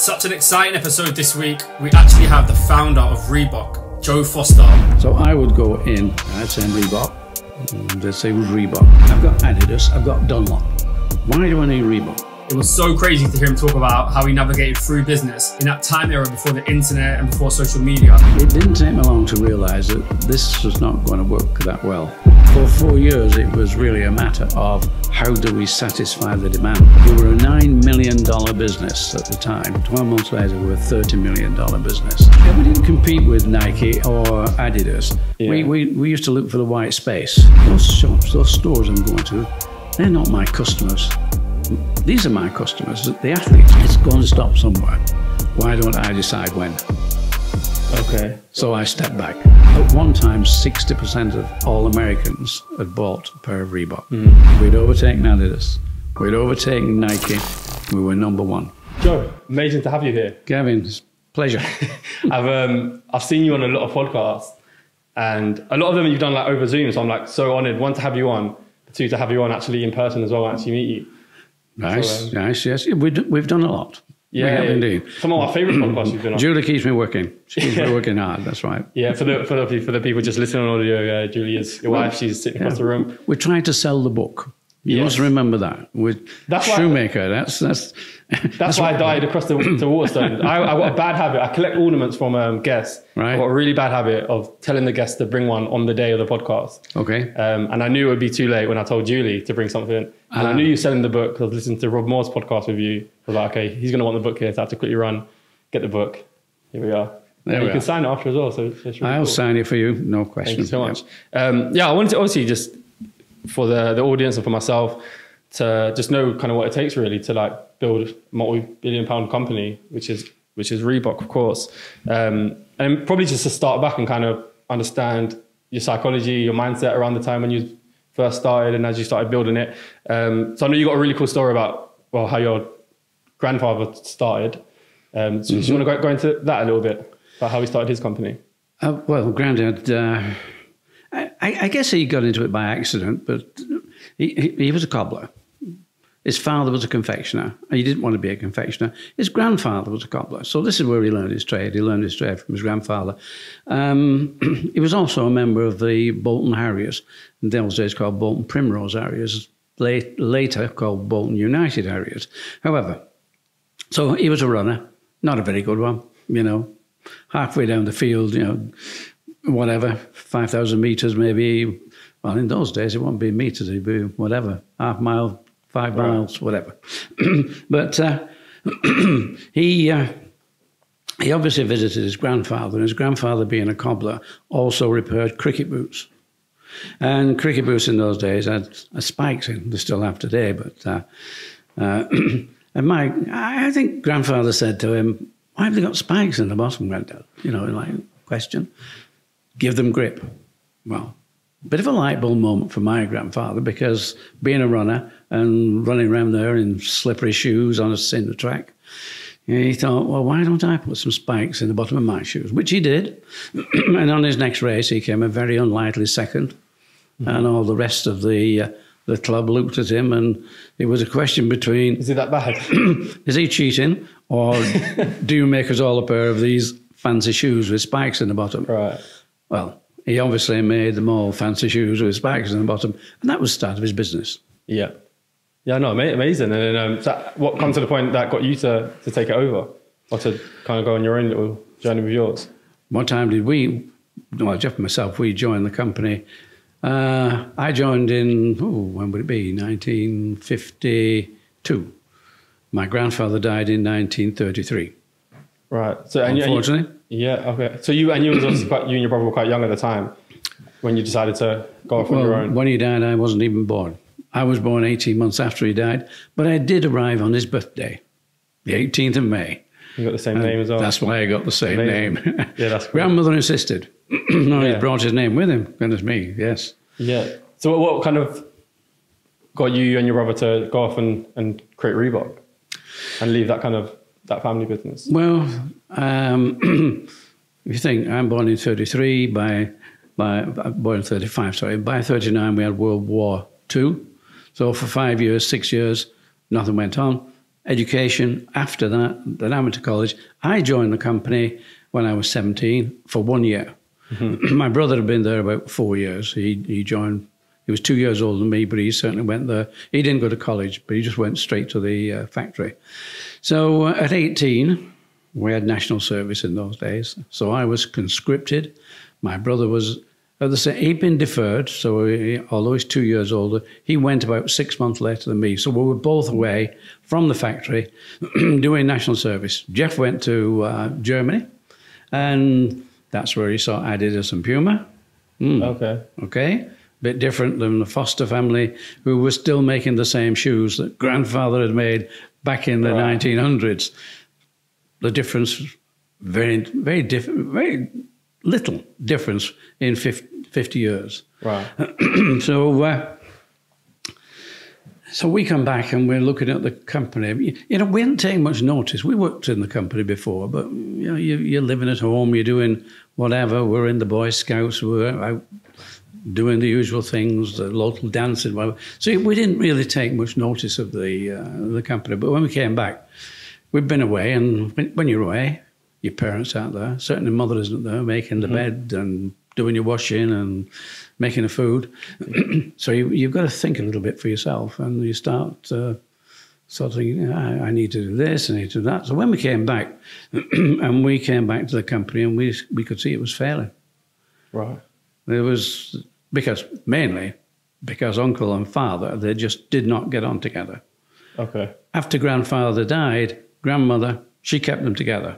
Such an exciting episode this week. We actually have the founder of Reebok, Joe Foster. So I would go in, I'd say Reebok, and they'd say Reebok. I've got Adidas, I've got Dunlop. Why do I need Reebok? It was so crazy to hear him talk about how he navigated through business in that time era before the internet and before social media. It didn't take me long to realise that this was not going to work that well. For 4 years, it was really a matter of how do we satisfy the demand. We were a $9 million business at the time. 12 months later, we were a $30 million business. We didn't compete with Nike or Adidas. Yeah. We used to look for the white space. Those shops, those stores I'm going to, they're not my customers. These are my customers, the athletes. It's going to stop somewhere. Why don't I decide when? Okay. So I stepped back. At one time, 60% of all Americans had bought a pair of Reebok. We'd overtaken Adidas. We'd overtaken Nike. We were number one. Joe, amazing to have you here. Gavin, it's a pleasure. I've seen you on a lot of podcasts, and a lot of them you've done like over Zoom. So I'm like so honoured, one, to have you on, two, to have you on actually in person as well, and actually meet you. Nice, nice, yes. We've done a lot. Yeah, we have indeed. Some of my favourite podcasts you've been on. Julie keeps me working. She keeps me working hard, that's right. Yeah, for the people just listening on audio, Julie is your wife. She's sitting across the room. We're trying to sell the book. You must remember that. With Shoemaker, that's why I died across to Waterstone. I got a bad habit. I collect ornaments from guests. Right. I got a really bad habit of telling the guests to bring one on the day of the podcast. Okay. And I knew it would be too late when I told Julie to bring something. And I knew you were selling the book because I was listening to Rob Moore's podcast with you. I was like, okay, he's going to want the book here, so I have to quickly run, get the book. Here we are. You can sign it after as well. So it's really I'll sign it for you, no question. Thank you so much. I wanted to obviously just, for the audience and for myself, to just know kind of what it takes really to like build a multi-billion-pound company, which is Reebok, of course. And probably just to start back and kind of understand your psychology, your mindset around the time when you first started and as you started building it. So I know you got a really cool story about, well, how your grandfather started. So do you want to go into that a little bit, about how he started his company? Well, Granddad, I guess he got into it by accident, but he was a cobbler. His father was a confectioner. He didn't want to be a confectioner. His grandfather was a cobbler. So this is where he learned his trade. He learned his trade from his grandfather. He was also a member of the Bolton Harriers, in those days called Bolton Primrose Harriers, later called Bolton United Harriers. However, so he was a runner, not a very good one, you know, halfway down the field, you know, whatever, 5,000 metres maybe. Well, in those days, it wouldn't be meters, it'd be whatever, half mile, 5 miles, whatever. But he obviously visited his grandfather, and his grandfather, being a cobbler, also repaired cricket boots. And cricket boots in those days had spikes in, they still have today, but and I think grandfather said to him, "Why have they got spikes in the bottom, Granddad?" You know, like, question. Give them grip. Well, bit of a light bulb moment for my grandfather, because being a runner and running around there in slippery shoes on a cinder track, he thought, well, why don't I put some spikes in the bottom of my shoes? Which he did. And on his next race, he came a very unlikely second. And all the rest of the club looked at him, and it was a question between... Is it that bad? Is he cheating, or do you make us all a pair of these fancy shoes with spikes in the bottom? Right. Well, he obviously made them all fancy shoes with spikes in the bottom, and that was the start of his business. Yeah. Yeah, no, amazing. And then what come to the point that got you to take it over, or to kind of go on your own little journey with yours? What time did we, well, Jeff and myself, we joined the company. I joined in, when would it be, 1952. My grandfather died in 1933. Right. So, unfortunately. Okay. So you and your brother were quite young at the time when you decided to go off on your own. When he died, I wasn't even born. I was born 18 months after he died, but I did arrive on his birthday, the 18th of May. You got the same name as well. That's why I got the same name. Yeah, that's cool. Grandmother insisted. No, he brought his name with him. Goodness me, yes. Yeah. So what kind of got you and your brother to go off and create Reebok and leave that family business? Well, if you think, I'm born in 33, born in 35, sorry. By 39, we had World War II. So for 5 years, 6 years, nothing went on. education after that. Then I went to college. I joined the company when I was 17 for 1 year. My brother had been there about 4 years. He joined. He was 2 years older than me, but he certainly went there. He didn't go to college, but he just went straight to the factory. So at 18, we had national service in those days. So I was conscripted. My brother was, he'd been deferred. So although he's 2 years older, he went about 6 months later than me. So we were both away from the factory doing national service. Jeff went to Germany, and that's where he saw Adidas and Puma. Okay. Bit different than the Foster family, who were still making the same shoes that grandfather had made back in the 1900s. The difference, very different, very little difference in 50 years. Right. So we come back and we're looking at the company. You know, we hadn't taken much notice. We worked in the company before, but you know, you're living at home, you're doing whatever. We're in the Boy Scouts, we're out doing the usual things, the local dancing, whatever. So we didn't really take much notice of the company. But when we came back, we'd been away, and when you're away, your parents aren't there. Certainly mother isn't there making the bed and doing your washing and making the food. So you've got to think a little bit for yourself, and you start sort of thinking, I need to do this, I need to do that. So when we came back, and we came back to the company, and we could see it was failing. Right. It was mainly because uncle and father, they just did not get on together. Okay. After grandfather died, grandmother, she kept them together.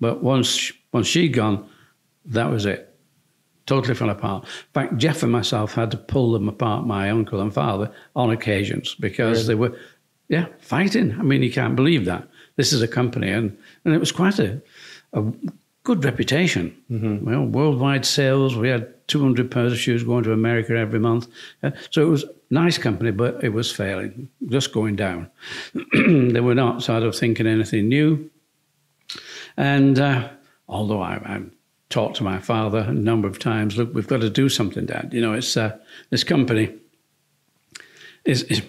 But once she'd gone, that was it. Totally fell apart. In fact, Jeff and myself had to pull them apart, my uncle and father, on occasions, because they were, fighting. I mean, you can't believe that. This is a company, and it was quite a good reputation. Well, worldwide sales, we had 200 pairs of shoes going to America every month. So it was a nice company, but it was failing, just going down. They were not sort of thinking anything new. And although I talked to my father a number of times, look, we've got to do something, Dad. You know, it's this company,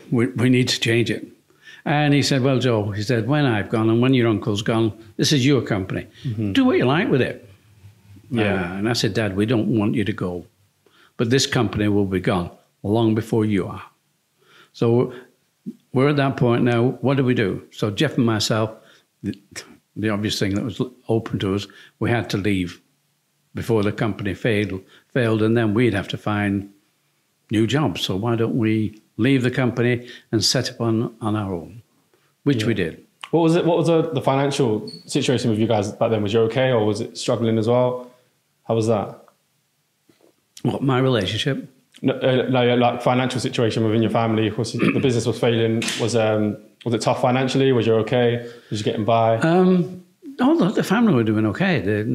we need to change it. And he said, well, Joe, he said, when I've gone and when your uncle's gone, this is your company. Do what you like with it. Yeah. And I said, Dad, we don't want you to go. But this company will be gone long before you are. So we're at that point now. What do we do? So Jeff and myself, the obvious thing that was open to us, we had to leave before the company failed, and then we'd have to find new jobs. So why don't we leave the company and set up on our own, which we did. What was it? What was the financial situation with you guys back then? Was you okay, or was it struggling as well? How was that? What, my relationship? No, like financial situation within your family. Of course, the business was failing. Was it tough financially? Was you okay? Was you getting by? The family were doing okay.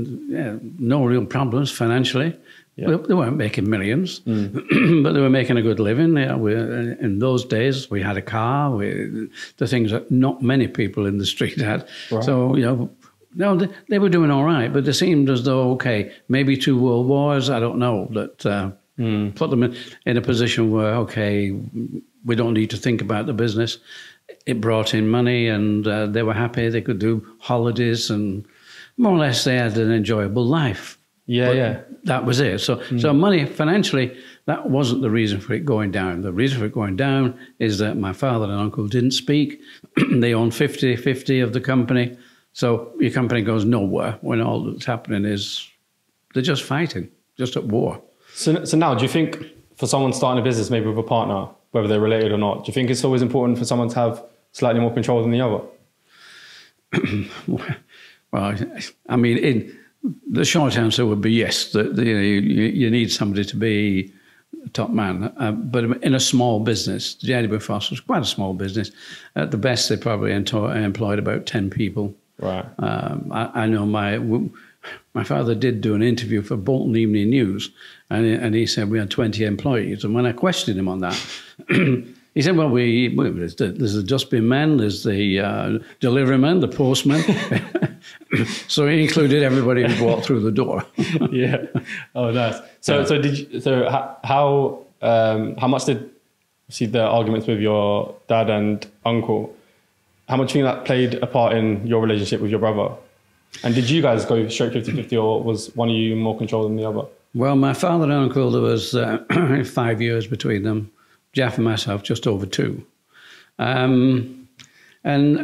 No real problems financially. Yeah. They weren't making millions, but they were making a good living. In those days, we had a car, the things that not many people in the street had. Right. So, they were doing all right, but it seemed as though, okay, maybe 2 world wars, I don't know, that put them in a position where, okay, we don't need to think about the business. It brought in money, and they were happy. They could do holidays, and more or less they had an enjoyable life. That was it. So money, financially, that wasn't the reason for it going down. The reason for it going down is that my father and uncle didn't speak. They own 50-50 of the company. So your company goes nowhere when all that's happening is they're just fighting, just at war. So now, do you think for someone starting a business, maybe with a partner, whether they're related or not, do you think it's always important for someone to have slightly more control than the other? Well, I mean, the short answer would be yes. That you need somebody to be a top man. But in a small business, J.W. Foster was quite a small business. At the best, they probably employed about 10 people. Right. I know my father did do an interview for Bolton Evening News, and he said we had 20 employees. And when I questioned him on that, he said, well, there's the dustbin man, there's the delivery man, the postman. So he included everybody who walked through the door. Yeah. Oh, nice. How much did see the arguments with your dad and uncle? how much do you think that played a part in your relationship with your brother? And did you guys go straight 50-50, or was one of you more control than the other? Well, my father and uncle, there was 5 years between them. Jeff and myself, just over 2. And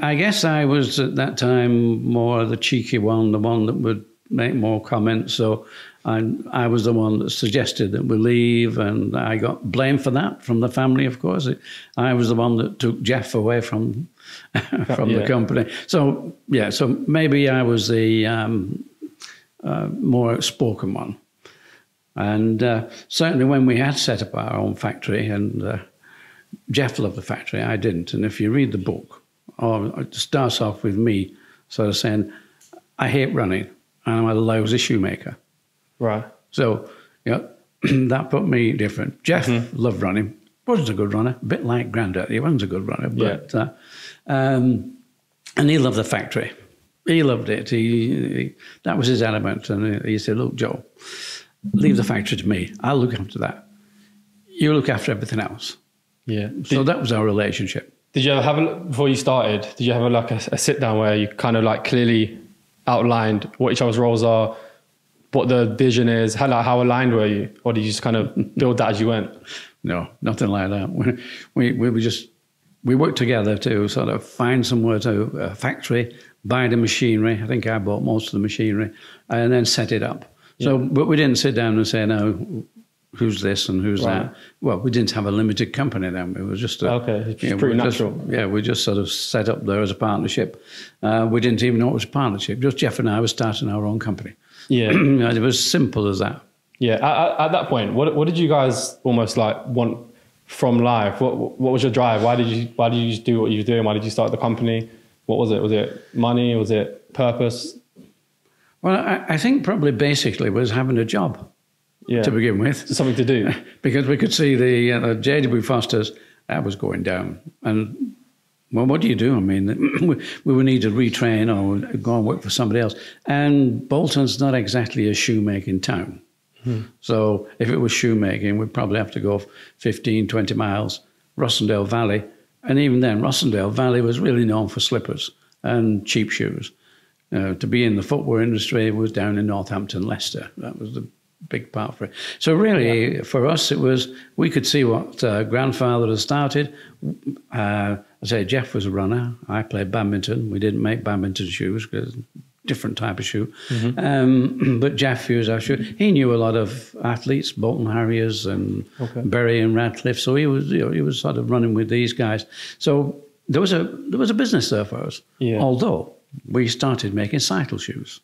I guess I was at that time more the cheeky one, the one that would make more comments. So I was the one that suggested that we leave, and I got blamed for that from the family, of course. I was the one that took Jeff away from the company. So, yeah, so maybe I was the more outspoken one. And certainly when we had set up our own factory, and Jeff loved the factory, I didn't. And if you read the book, it starts off with me sort of saying, I hate running, and I'm a lousy shoemaker. Right. So, that put me different. Jeff loved running, wasn't a good runner, a bit like Grandad. He wasn't a good runner, but and he loved the factory. He loved it. He that was his element. And he said, look, Joe, leave the factory to me. I'll look after that. You look after everything else. Yeah. So that was our relationship. Did you ever have, before you started, did you have a sit down where you kind of like clearly outlined what each other's roles are, what the vision is, how aligned were you? Or did you just kind of build that as you went? No, nothing like that. We worked together to sort of find somewhere to a factory, buy the machinery. I think I bought most of the machinery, and then set it up. Yeah. So, but we didn't sit down and say, no, who's this and who's that? Well, we didn't have a limited company then. It was just pretty natural. We just sort of set up there as a partnership. We didn't even know it was a partnership. Just Jeff and I were starting our own company. Yeah, it was simple as that. Yeah. At that point, what did you guys almost like want from life? What was your drive? Why did you just do what you were doing? Why did you start the company? What was it? Was it money? Was it purpose? Well, I think probably basically was having a job. Yeah. To begin with. Something to do. Because we could see the J.W. Foster's, that was going down. And, well, what do you do? I mean, we would need to retrain or go and work for somebody else. And Bolton's not exactly a shoemaking town. So if it was shoemaking, we'd probably have to go 15, 20 miles, Rossendale Valley. And even then, Rossendale Valley was really known for slippers and cheap shoes. To be in the footwear industry was down in Northampton, Leicester. That was the big part for it. So really, for us, it was, we could see what grandfather had started. I say Jeff was a runner. I played badminton. We didn't make badminton shoes because different type of shoe. But Jeff used our shoe. He knew a lot of athletes, Bolton Harriers and Bury and Radcliffe. So he was sort of running with these guys. So there was a business there for us. Yeah. Although we started making cycle shoes.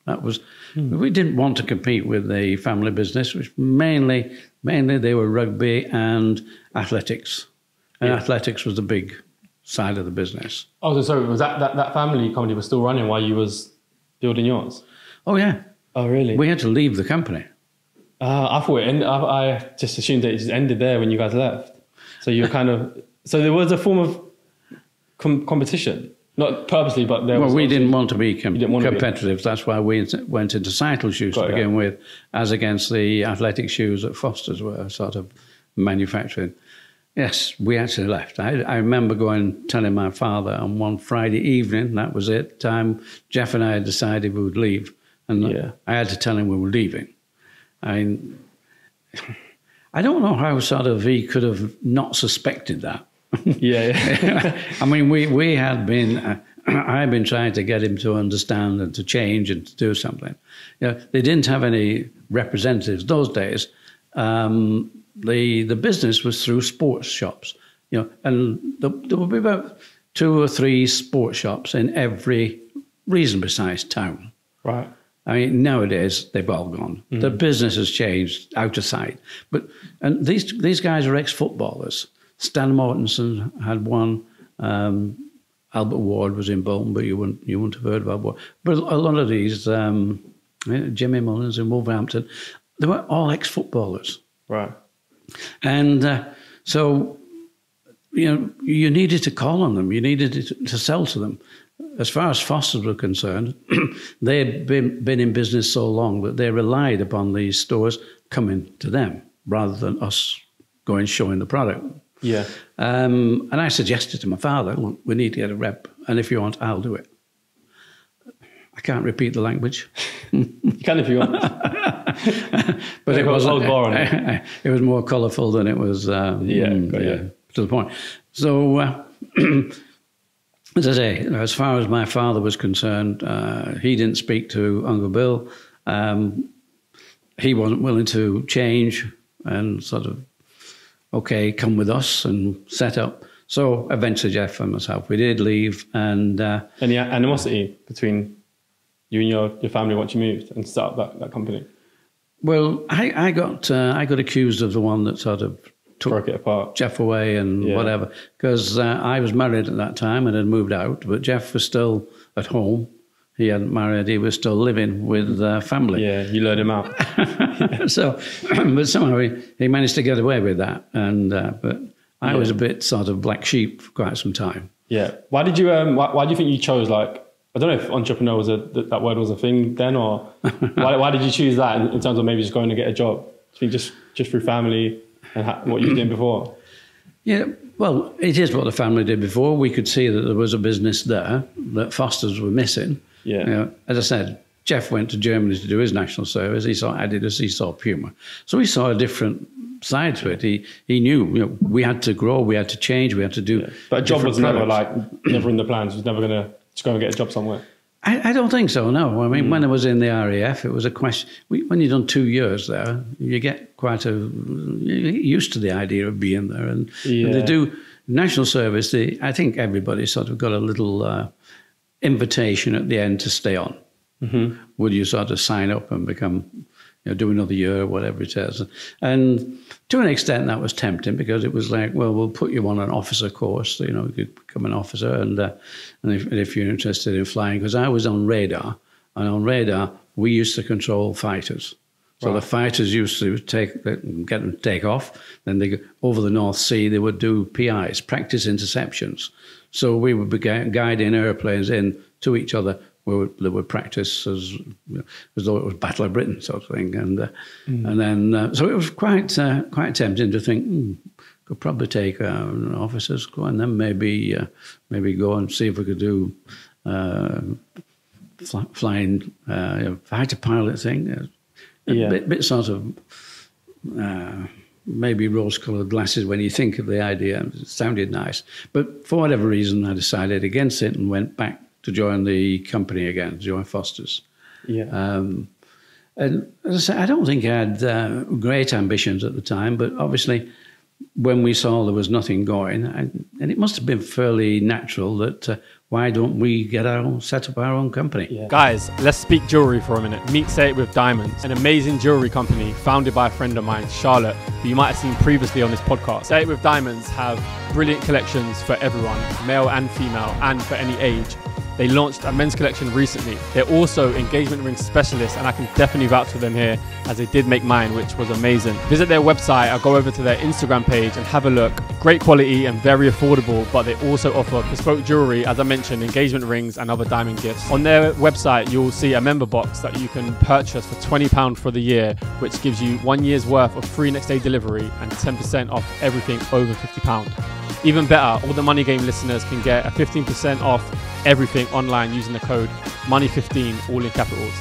That was, we didn't want to compete with the family business, which mainly they were rugby and athletics. And athletics was the big side of the business. Oh, so was that family company was still running while you was building yours? Oh, yeah. Oh, really? We had to leave the company. I thought I just assumed that it just ended there when you guys left. So you were kind of, so there was a form of competition. Not purposely, but there was... Well, we didn't want to be competitive. That's why we went into cycle shoes to begin with, as against the athletic shoes that Foster's were sort of manufacturing. Yes, we actually left. I remember telling my father on one Friday evening, that was it, Jeff and I had decided we would leave. And I had to tell him we were leaving. I don't know how sort of he could have not suspected that. I mean, we had been, I had been trying to get him to understand and to change and to do something. They didn't have any representatives those days. The business was through sports shops, and there would be about 2 or 3 sports shops in every reasonably sized town. Right. I mean, nowadays they've all gone. The business has changed out of sight. And these guys are ex-footballers. Stan Mortensen had one. Albert Ward was in Bolton, but you wouldn't have heard about Ward. But a lot of these, Jimmy Mullins in Wolverhampton, they were all ex-footballers. Right. And so, you needed to call on them. You needed to sell to them. As far as Fosters were concerned, they had been in business so long that they relied upon these stores coming to them rather than us going showing the product. Yeah. And I suggested to my father, look, we need to get a rep. And if you want, I'll do it. I can't repeat the language. You can if you want. But it wasn't. It. It was more colourful than it was to the point. So, as I say, as far as my father was concerned, he didn't speak to Uncle Bill. He wasn't willing to change and sort of, okay, come with us and set up. So eventually Jeff and myself, we did leave. And any animosity between you and your family once you moved and set up that company? Well, I got accused of the one that sort of broke it apart, Jeff away and whatever, because I was married at that time and had moved out, but Jeff was still at home. He hadn't married. He was still living with family. Yeah, you lured him out. So, but somehow he managed to get away with that. And but I was a bit sort of black sheep for quite some time. Yeah. Why did you? Why do you think you chose, like, I don't know if entrepreneur was that word was a thing then, or why did you choose that in terms of maybe just going to get a job? Do you think just through family and what you were doing before? Yeah, well, it is what the family did before. We could see that there was a business there that Foster's were missing. Yeah. You know, as I said, Jeff went to Germany to do his national service. He saw Adidas, he saw Puma. So he saw a different side to it. He knew, we had to grow, we had to change, we had to do. Yeah. But a job was never in the plans. He was never going to just go and get a job somewhere. I don't think so, no. I mean, when I was in the RAF, it was a question. When you've done 2 years there, you get you're used to the idea of being there. And they do national service. I think everybody sort of got a little invitation at the end to stay on. Mm-hmm. Would you sort of sign up and become, do another year or whatever it is? And to an extent, that was tempting because it was like, well, we'll put you on an officer course. You could become an officer, and if you're interested in flying, because I was on radar, and on radar we used to control fighters. So the fighters used to get them to take off. Then they go over the North Sea. They would do PIs, practice interceptions. So we would be guiding airplanes in to each other. They would practice as though it was Battle of Britain sort of thing, and then so it was quite tempting to think could probably take officers, go and then maybe go and see if we could do flying fighter pilot thing. A bit sort of maybe rose-coloured glasses when you think of the idea. It sounded nice, but for whatever reason, I decided against it and went back to join the company again, to join Foster's. Yeah. And as I say, I don't think I had great ambitions at the time, but obviously when we saw there was nothing going, and it must have been fairly natural that why don't we set up our own company? Yeah. Guys, let's speak jewelry for a minute. Meet Say It With Diamonds, an amazing jewelry company founded by a friend of mine, Charlotte, who you might have seen previously on this podcast. Say It With Diamonds have brilliant collections for everyone, male and female, and for any age. They launched a men's collection recently. They're also engagement ring specialists, and I can definitely vouch for them here, as they did make mine, which was amazing. Visit their website or go over to their Instagram page and have a look. Great quality and very affordable, but they also offer bespoke jewelry, as I mentioned, engagement rings and other diamond gifts. On their website, you'll see a member box that you can purchase for £20 for the year, which gives you 1 year's worth of free next day delivery and 10% off everything over £50. Even better, all the Money Game listeners can get a 15% off everything online using the code MONEY15, all in capitals.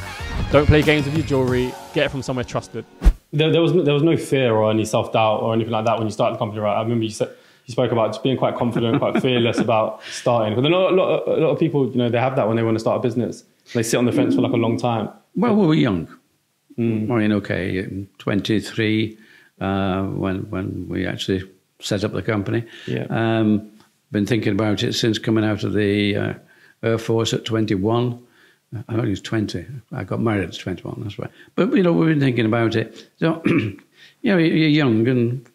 Don't play games with your jewelry. Get it from somewhere trusted. There was no fear or any self-doubt or anything like that when you started the company, right? I remember you spoke about just being quite confident, quite fearless about starting. But a lot of people, they have that when they want to start a business. They sit on the fence for like a long time. Well, we were young. I mean, 23 when we actually set up the company. Yeah. Been thinking about it since coming out of the Air Force at 21. I only was 20. I got married at 21, that's right. But, we've been thinking about it. So, you're young and,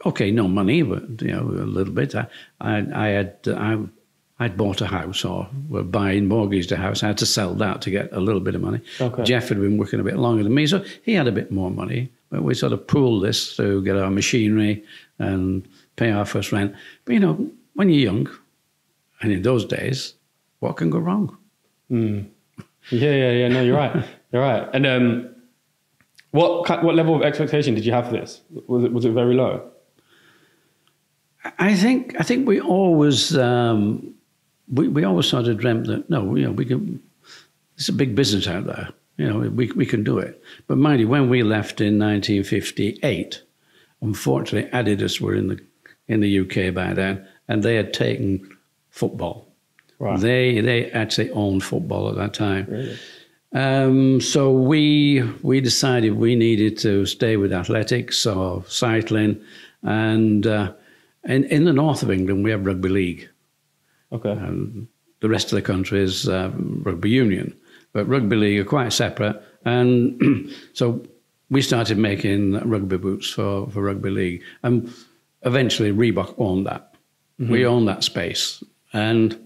okay, no money, but, a little bit. I'd bought a house or were buying, mortgaged a house. I had to sell that to get a little bit of money. Okay. Jeff had been working a bit longer than me, so he had a bit more money. But we sort of pooled this to get our machinery and pay our first rent. But, when you're young, and in those days, what can go wrong? Mm. Yeah. No, you're right. You're right. And what level of expectation did you have for this? Was it very low? I think we always we always sort of dreamt that no, you know, we can. It's a big business out there. You know, we can do it. But mind you, when we left in 1958, unfortunately, Adidas were in the UK by then, and they had taken football. Right. They actually owned football at that time. Really? So we decided we needed to stay with athletics or cycling, and in the north of England we have rugby league. Okay. And the rest of the country is rugby union, but rugby league are quite separate. And so we started making rugby boots for rugby league, and eventually Reebok owned that. Mm-hmm. We owned that space, and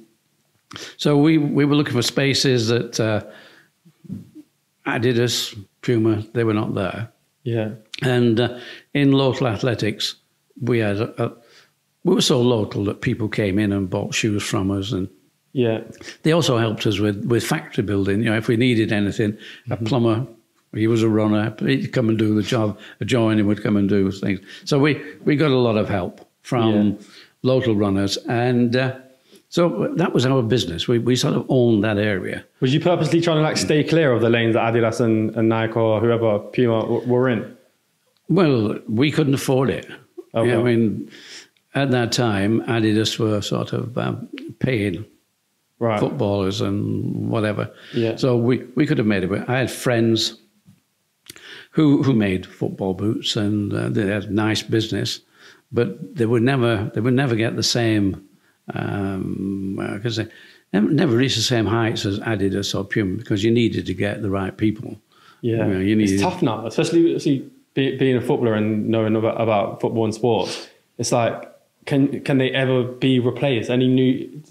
so we were looking for spaces that Adidas, Puma, they were not there. Yeah. And in local athletics, we were so local that people came in and bought shoes from us, and yeah, they also helped us with factory building. You know, if we needed anything, a plumber, he was a runner, he'd come and do the job. A joiner would come and do things. So we got a lot of help from local runners, and so that was our business. We sort of owned that area. Was you purposely trying to like stay clear of the lanes that Adidas and Nike or whoever Puma were in? Well, we couldn't afford it. Okay. I mean, at that time, Adidas were sort of paying footballers and whatever. Yeah. So we could have made it. I had friends who made football boots, and they had nice business, but they would never get the same because they never reached the same heights as Adidas or Puma, because you needed to get the right people. Yeah, you know, it's tough now, especially being a footballer and knowing about football and sports. It's like, can they ever be replaced? Any new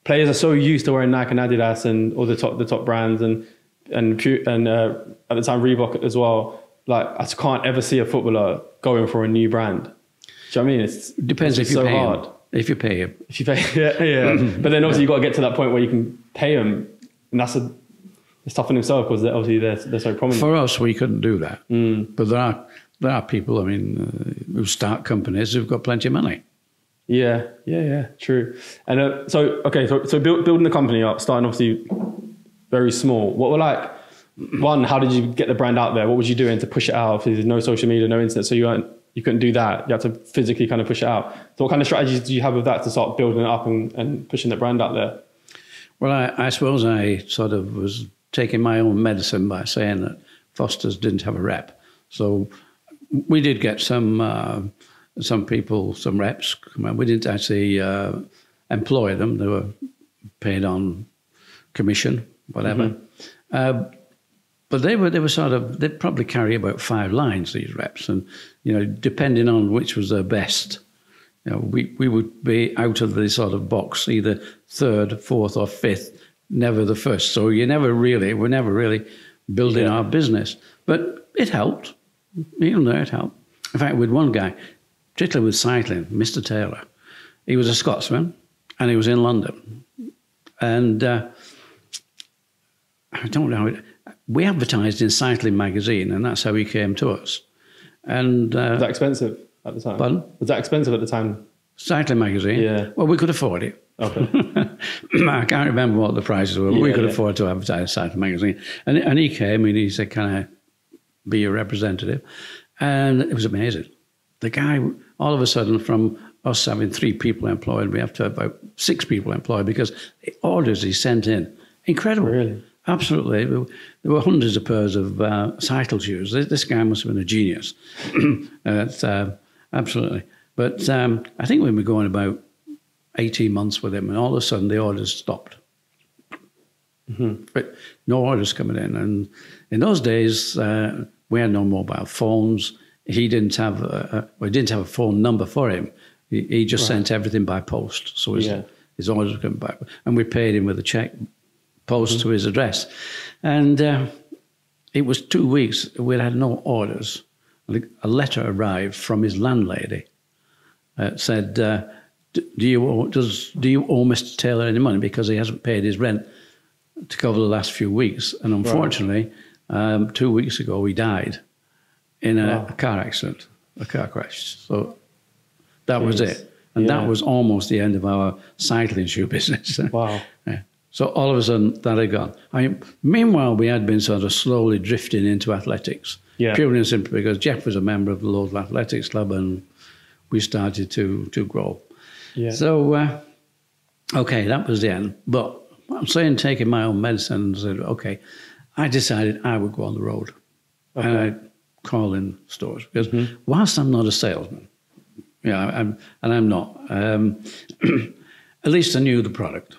players are so used to wearing Nike and Adidas and all the top brands and at the time Reebok as well. Like, I just can't ever see a footballer going for a new brand. Do you know what I mean? It depends if you pay hard. If you pay him. If you pay, yeah. But then obviously you've got to get to that point where you can pay him, and it's tough in itself because obviously they're so prominent. For us, we couldn't do that. But there are people, I mean, who start companies who've got plenty of money. Yeah, true. And so building the company up, starting obviously very small. What were like, one, how did you get the brand out there? What was you doing to push it out? There's no social media, no internet, so you couldn't do that. You had to physically kind of push it out. So what kind of strategies do you have with that to start building it up and pushing the brand out there? Well, I suppose I sort of was taking my own medicine by saying that Foster's didn't have a rep. So we did get some people, some reps. We didn't actually employ them. They were paid on commission, whatever. But they were sort of, they'd probably carry about 5 lines, these reps. And, you know, depending on which was their best, you know, we would be out of the sort of box, either 3rd, 4th or 5th, never the first. So we're never really building our business. But it helped. Even though it helped. In fact, with one guy, particularly with cycling, Mr. Taylor, he was a Scotsman and he was in London. And I don't know, we advertised in Cycling magazine, and that's how he came to us. And was that expensive at the time? Pardon? Was that expensive at the time? Cycling magazine? Yeah. Well, we could afford it. Okay. I can't remember what the prices were, but we could afford to advertise Cycling magazine. And he came and he said, "Can I be your representative?" And it was amazing. The guy, all of a sudden, from us having 3 people employed, we have to have about 6 people employed, because the orders he sent in, incredible. Really? Absolutely. There were hundreds of pairs of cycle shoes. This guy must have been a genius. Absolutely. But I think we were going about 18 months with him, and all of a sudden the orders stopped. But no orders coming in. And in those days, we had no mobile phones. He didn't have we didn't have a phone number for him. He just sent everything by post. So his orders were coming back. And we paid him with a check post to his address. And it was 2 weeks. We had no orders. A letter arrived from his landlady. Said, do you owe Mr. Taylor any money, because he hasn't paid his rent to cover the last few weeks. And unfortunately, 2 weeks ago, he died in a car accident, a car crash. So that was it. And that was almost the end of our cycling shoe business. Wow. Yeah. So all of a sudden, that had gone. Meanwhile, we had been sort of slowly drifting into athletics. Yeah. Purely and simply because Jeff was a member of the local athletics club and we started to grow. Yeah. So, okay, that was the end. But I'm saying taking my own medicine and said, okay, I decided I would go on the road. Okay. And I'd call in stores. Because whilst I'm not a salesman, I'm not, at least I knew the product.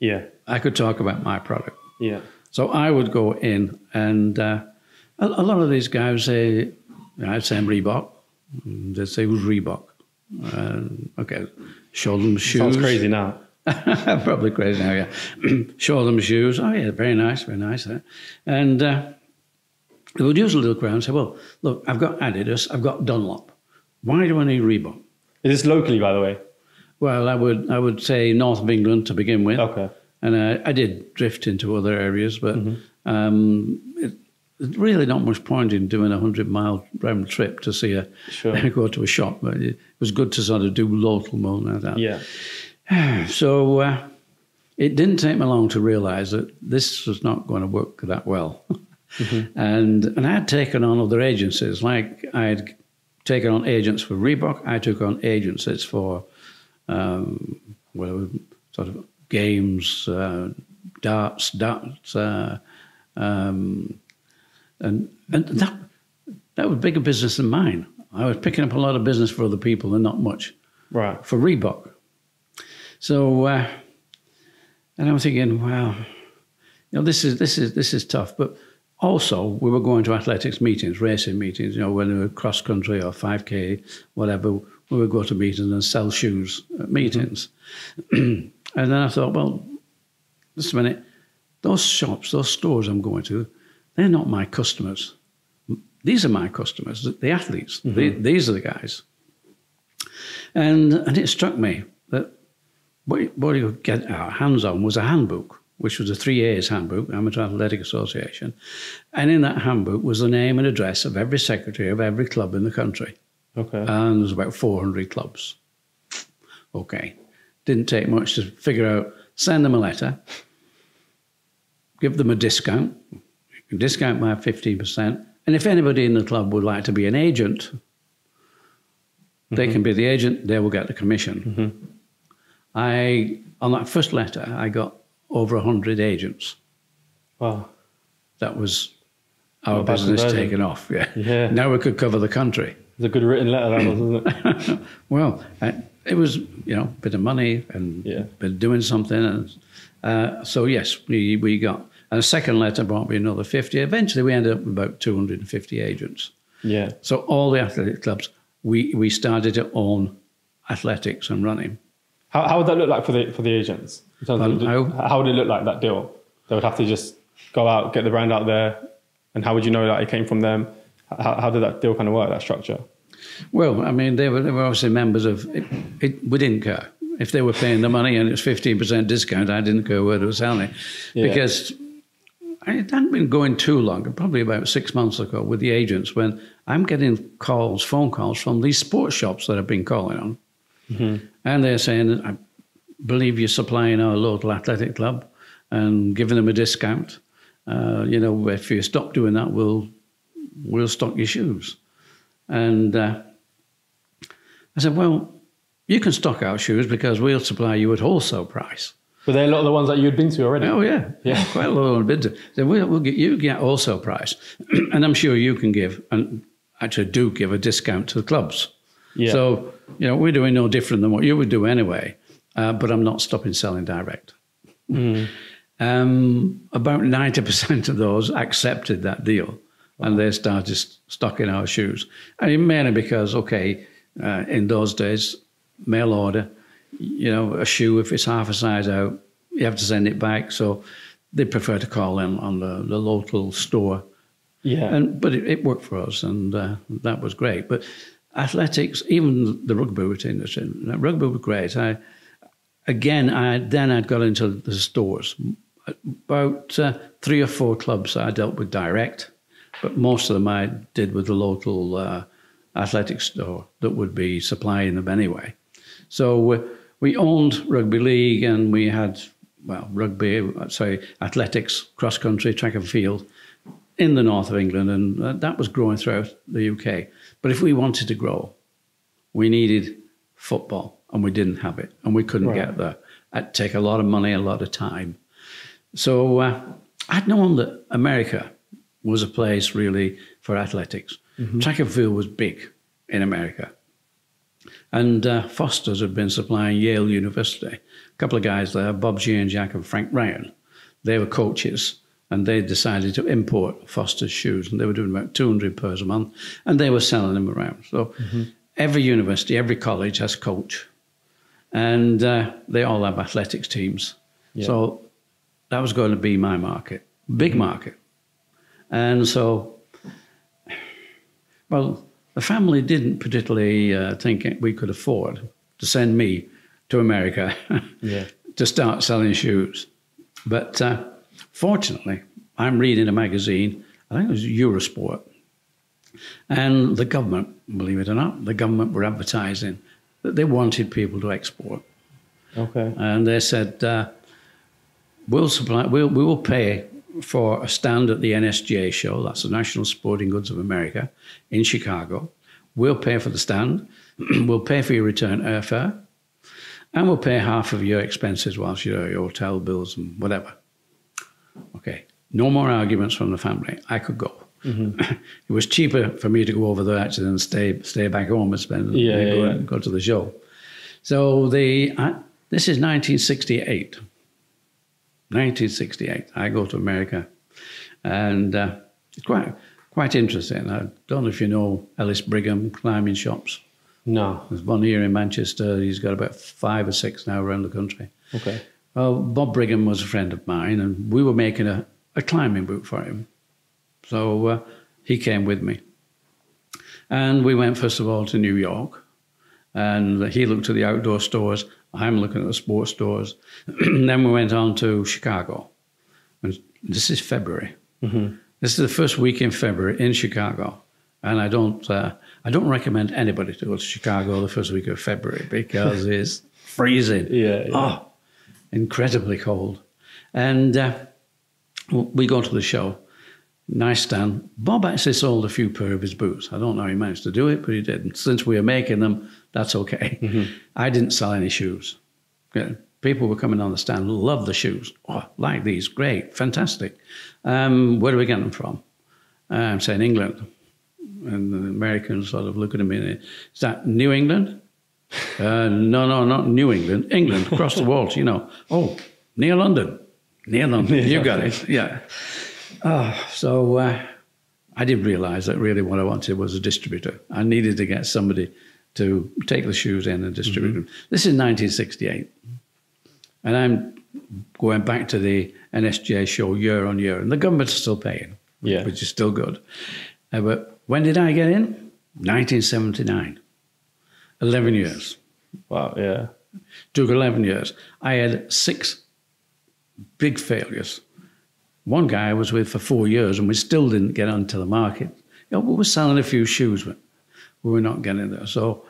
Yeah. I could talk about my product. Yeah. So I would go in and a lot of these guys say, I'd say I'm Reebok. They'd say, who's Reebok? Okay, show them shoes. Sounds crazy now. Probably crazy now, yeah. Show them shoes. Oh, yeah, very nice, very nice. And they would use a little crowd and say, well, look, I've got Adidas, I've got Dunlop. Why do I need Reebok? Is this locally, by the way? Well, I would say north of England to begin with. Okay. And I did drift into other areas, but there's really not much point in doing a 100-mile round trip to see go to a shop. But it was good to sort of do local more than that. Yeah. So it didn't take me long to realise that this was not going to work that well. And I had taken on other agencies. Like I had taken on agents for Reebok. I took on agencies for sort of games, darts, and that was bigger business than mine. I was picking up a lot of business for other people and not much for Reebok. So, and I'm thinking, wow, this is tough. But also, we were going to athletics meetings, racing meetings. When we were cross country or 5K, whatever, we would go to meetings and sell shoes at meetings. And then I thought, well, just a minute, those shops, those stores I'm going to, they're not my customers. These are my customers, the athletes. These are the guys. And it struck me that what we could get our hands on was a handbook, which was a 3A's handbook, Amateur Athletic Association. And in that handbook was the name and address of every secretary of every club in the country. Okay. And there's about 400 clubs. Okay. Didn't take much to figure out, send them a letter, give them a discount. You can discount by 15%. And if anybody in the club would like to be an agent, they can be the agent, they will get the commission. On that first letter, I got over 100 agents. Wow. That was our business taken off. Yeah. Now we could cover the country. It's a good written letter, that was, wasn't it? Well, it was, a bit of money and been doing something. And so, yes, we got... And a second letter brought me another 50. Eventually, we ended up with about 250 agents. Yeah. So all the athletic clubs, we started to own athletics and running. How would that look like for the agents? How would it look like, that deal? They would have to just go out, get the brand out there, and how would you know that it came from them? How did that deal kind of work, that structure? Well, I mean, they were obviously members of it. We didn't care. If they were paying the money and it's 15% discount, I didn't care where they were selling. Because it hadn't been going too long, probably about 6 months ago with the agents, when I'm getting phone calls from these sports shops that I've been calling on. And they're saying, I believe you're supplying our local athletic club and giving them a discount. If you stop doing that, we'll stock your shoes. And I said, well, you can stock our shoes because we'll supply you at wholesale price. Were there a lot of the ones that you'd been to already? Oh, yeah. Quite a lot of them I'd been to. So we'll get you get wholesale price. And I'm sure you can give, and actually do give, a discount to the clubs. Yeah. So, we're doing no different than what you would do anyway, but I'm not stopping selling direct. About 90% of those accepted that deal, and they started stocking our shoes. And mainly because, in those days, mail order, a shoe, if it's half a size out, you have to send it back. So they prefer to call in on the local store. Yeah. But it worked for us, and that was great. But athletics, even the rugby industry, rugby was great. I'd got into the stores. About 3 or 4 clubs I dealt with direct, but most of them I did with the local athletic store that would be supplying them anyway. So we owned rugby league, and we had, well, athletics, cross country, track and field in the north of England, and that was growing throughout the UK. But if we wanted to grow, we needed football, and we didn't have it, and we couldn't get there. It'd take a lot of money, a lot of time. So I'd known that America was a place really for athletics. Track and field was big in America. And Foster's had been supplying Yale University. A couple of guys there, Bob G and Jack and Frank Ryan, they were coaches, and they decided to import Foster's shoes, and they were doing about 200 pairs a month, and they were selling them around. So every university, every college has a coach, and they all have athletics teams. Yeah. So that was going to be my market, big market. And so, well, the family didn't particularly think we could afford to send me to America to start selling shoes. But fortunately, I'm reading a magazine, I think it was Eurosport, and the government, believe it or not, the government were advertising that they wanted people to export. Okay. And they said, we will pay for a stand at the NSGA show, that's the National Sporting Goods of America, in Chicago. We'll pay for the stand, we'll pay for your return airfare, and we'll pay half of your expenses whilst your hotel bills and whatever. Okay, no more arguments from the family. I could go. It was cheaper for me to go over there actually than stay back home and go to the show. So this is 1968. 1968, I go to America, and it's quite interesting. I don't know if you know Ellis Brigham climbing shops. No. There's one here in Manchester. He's got about 5 or 6 now around the country. Okay. Well, Bob Brigham was a friend of mine, and we were making a climbing boot for him. So he came with me. And we went, first of all, to New York, and he looked at the outdoor stores. I'm looking at the sports stores. Then we went on to Chicago. And this is February. This is the first week in February in Chicago. And I don't recommend anybody to go to Chicago the first week of February because it's freezing. Oh, incredibly cold. And we go to the show. Nice stand. Bob actually sold a few pair of his boots. I don't know how he managed to do it, but he did. And since we were making them, that's okay. I didn't sell any shoes. People were coming on the stand, loved the shoes. Oh, like these, great, fantastic. Where do we get them from? I'm saying England. And the Americans sort of looking at me, and is that New England? No, not New England. England, across the water, you know. Oh, near London. Near London, you got it, yeah. So I didn't realize that really what I wanted was a distributor. I needed to get somebody to take the shoes in and distribute them. This is 1968. And I'm going back to the NSGA show year on year, and the government's still paying, which is still good. But when did I get in? 1979. 11 years. Wow, yeah. Took 11 years. I had 6 big failures. One guy I was with for 4 years, and we still didn't get onto the market. You know, we were selling a few shoes, but we were not getting there. So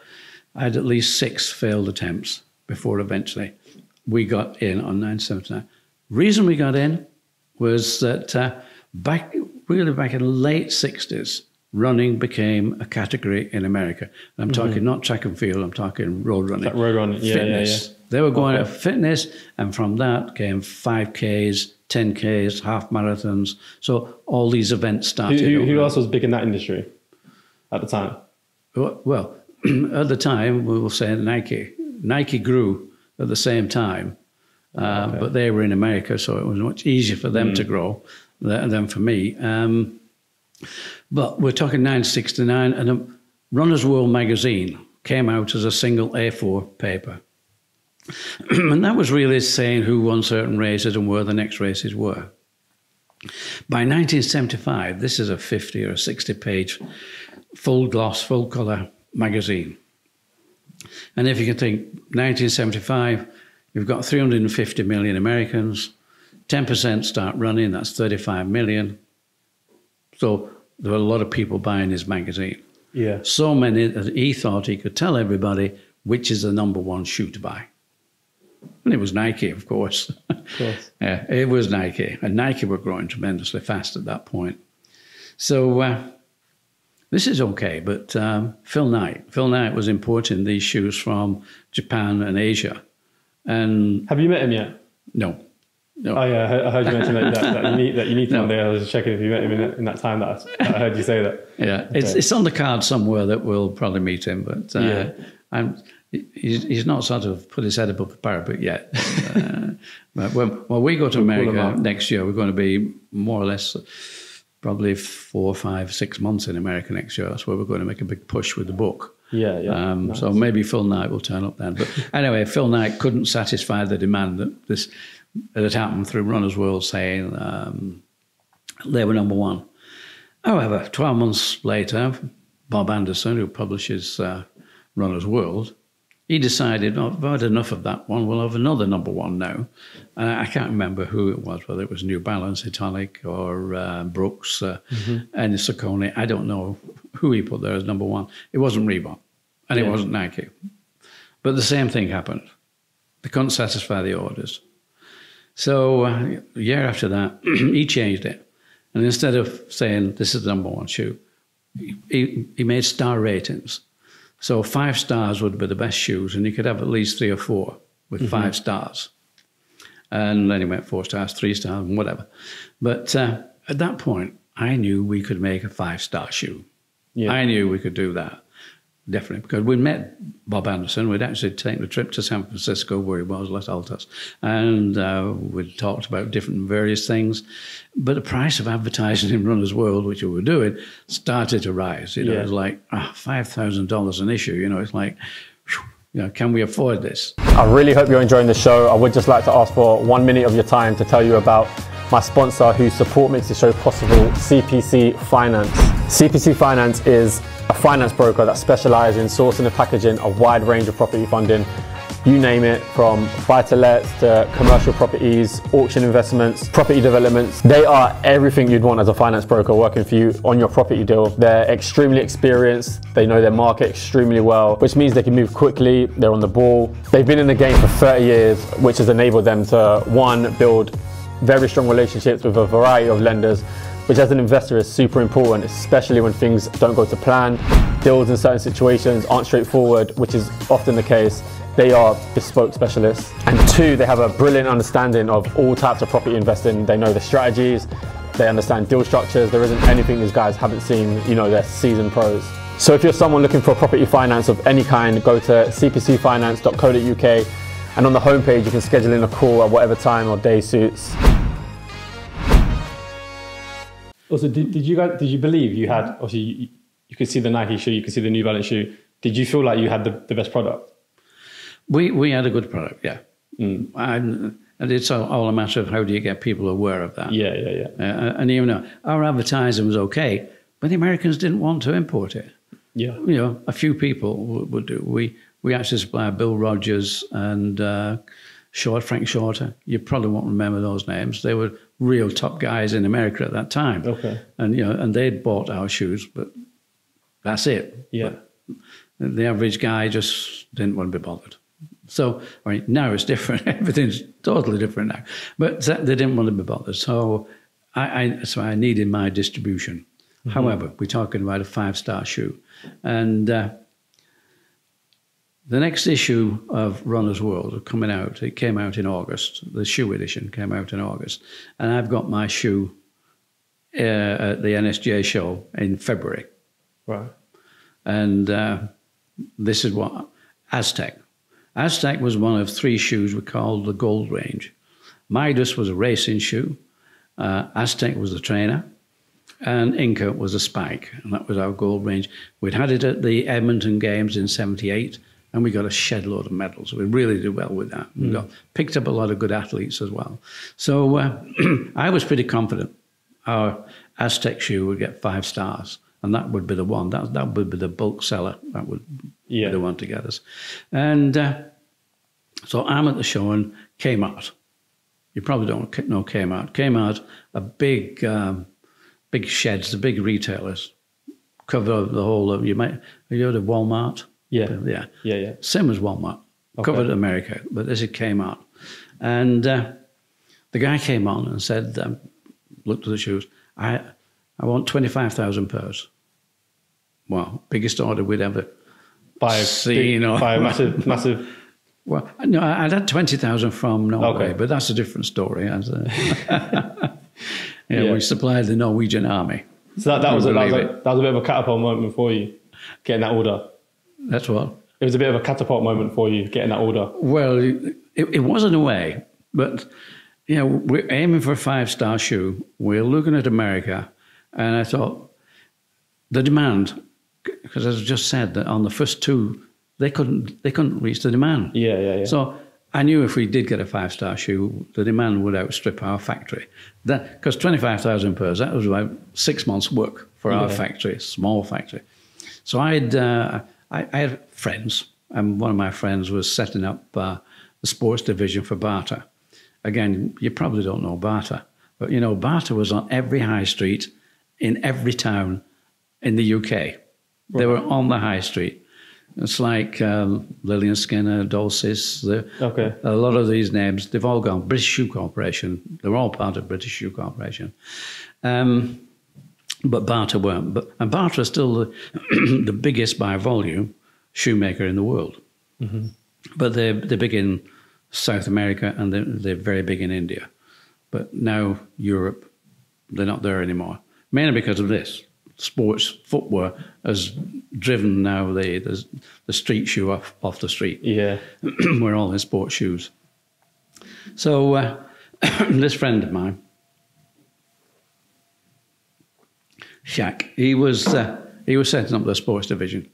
I had at least 6 failed attempts before eventually we got in on 1979. Reason we got in was that back in the late 60s, running became a category in America. And I'm talking not track and field, I'm talking road running. Road running, fitness. They were going at fitness, and from that came 5Ks, 10Ks, half marathons. So all these events started. Who else was big in that industry at the time? Well, at the time, we will say Nike. Nike grew at the same time, but they were in America, so it was much easier for them to grow than for me. But we're talking 1969, and Runner's World magazine came out as a single A4 paper. And that was really saying who won certain races and where the next races were. By 1975, this is a 50 or 60-page, full gloss, full colour magazine. And if you can think, 1975, you've got 350 million Americans, 10% start running, that's 35 million. So there were a lot of people buying his magazine. Yeah. So many that he thought he could tell everybody which is the number one shoe to buy. And it was Nike, of course. Of course. Yeah, it was Nike. And Nike were growing tremendously fast at that point. So this is okay, but Phil Knight was importing these shoes from Japan and Asia. And have you met him yet? No. Oh yeah, I heard you mention that you meet him one day. I was checking if you met him in that time that I heard you say that. Yeah, okay. It's on the card somewhere that we'll probably meet him, but he's not sort of put his head above the parapet yet. But when we go to America next year, we're going to be more or less probably 4, 5, 6 months in America next year. That's where we're going to make a big push with the book. Yeah. Nice. So maybe Phil Knight will turn up then. But anyway, Phil Knight couldn't satisfy the demand that this. It had happened through Runner's World saying they were number one. However, 12 months later, Bob Anderson, who publishes Runner's World, he decided, oh, I've had enough of that one, we'll have another number one now. I can't remember who it was, whether it was New Balance, Italic, or Brooks, and Saucony. I don't know who he put there as number one. It wasn't Reebok, and it wasn't Nike. But the same thing happened. They couldn't satisfy the orders. So a year after that, he changed it. And instead of saying, this is the number one shoe, he made star ratings. So 5 stars would be the best shoes, and you could have at least 3 or 4 with 5 stars. And then he went 4 stars, 3 stars, and whatever. But at that point, I knew we could make a 5-star shoe. Yeah. I knew we could do that. Definitely, because we'd met Bob Anderson. We'd actually taken a trip to San Francisco where he was, Los Altos, and we'd talked about different various things. But the price of advertising in Runner's World, which we were doing, started to rise. It was like $5,000 an issue. It's like, can we afford this? I really hope you're enjoying the show. I would just like to ask for 1 minute of your time to tell you about my sponsor whose support makes the show possible, CPC Finance. CPC Finance is a finance broker that specialises in sourcing and packaging a wide range of property funding. You name it, from buy-to-lets to commercial properties, auction investments, property developments. They are everything you'd want as a finance broker working for you on your property deal. They're extremely experienced. They know their market extremely well, which means they can move quickly. They're on the ball. They've been in the game for 30 years, which has enabled them to, one, build very strong relationships with a variety of lenders, which as an investor is super important, especially when things don't go to plan. Deals in certain situations aren't straightforward, which is often the case. They are bespoke specialists. And 2, they have a brilliant understanding of all types of property investing. They know the strategies, they understand deal structures. There isn't anything these guys haven't seen, they're seasoned pros. So if you're someone looking for property finance of any kind, go to cpcfinance.co.uk, and on the homepage you can schedule in a call at whatever time or day suits. Also, did you believe you had, obviously you could see the Nike shoe, you could see the New Balance shoe. Did you feel like you had the best product? We had a good product, yeah. And it's all a matter of how do you get people aware of that. Yeah. And even though our advertising was okay, but the Americans didn't want to import it. Yeah. A few people would do. We actually supplied Bill Rogers and Frank Shorter. You probably won't remember those names. They were real top guys in America at that time. Okay. And and they'd bought our shoes, but that's it. Yeah. But the average guy just didn't want to be bothered. So now it's different. Everything's totally different now. But they didn't want to be bothered. So I needed my distribution. However, we're talking about a 5-star shoe, and the next issue of Runner's World coming out. It came out in August. The shoe edition came out in August. And I've got my shoe at the NSJ show in February. Right. And this is what Aztec. Aztec was one of 3 shoes we called the Gold Range. Midas was a racing shoe. Aztec was the trainer. And Inca was a spike. And that was our Gold Range. We'd had it at the Edmonton Games in '78. And we got a shed load of medals. We really did well with that. We picked up a lot of good athletes as well. So I was pretty confident our Aztec shoe would get 5 stars. And that would be the one. That would be the bulk seller. That would be the one to get us. And so I'm at the show, and Kmart. You probably don't know Kmart. Kmart are big sheds, the big retailers. Cover the whole of, have you heard of Walmart? Yeah. Yeah. Yeah. Yeah. Same as Walmart. Covered America, but this it came out. And the guy came on and said, looked at the shoes, I want 25,000 pairs. Wow, biggest order we'd ever seen. By a massive. Well, no, I'd had 20,000 from Norway, but that's a different story. We supplied the Norwegian army. So that was a bit of a catapult moment for you, getting that order. That's what? It was a bit of a catapult moment for you, getting that order. Well, it wasn't a way, but we're aiming for a 5-star shoe. We're looking at America, and I thought the demand, because as I just said, that on the first two, they couldn't reach the demand. Yeah. So I knew if we did get a 5-star shoe, the demand would outstrip our factory. Because 25,000 pairs, that was about 6 months' work for our factory, small factory. So I had friends, and one of my friends was setting up the sports division for Barter. Again, you probably don't know Barter, but Barter was on every high street in every town in the UK. Right. They were on the high street. It's like Lillian Skinner, Dulcis, a lot of these names, they've all gone. British Shoe Corporation, they're all part of British Shoe Corporation. But Barter weren't. And Barter is still the biggest by volume shoemaker in the world. Mm-hmm. But they're big in South America, and they're very big in India. But now Europe, they're not there anymore. Mainly because of this. Sports footwear has driven now the street shoe off the street. Yeah. We're all in sports shoes. So this friend of mine, Shaq, he was setting up the sports division.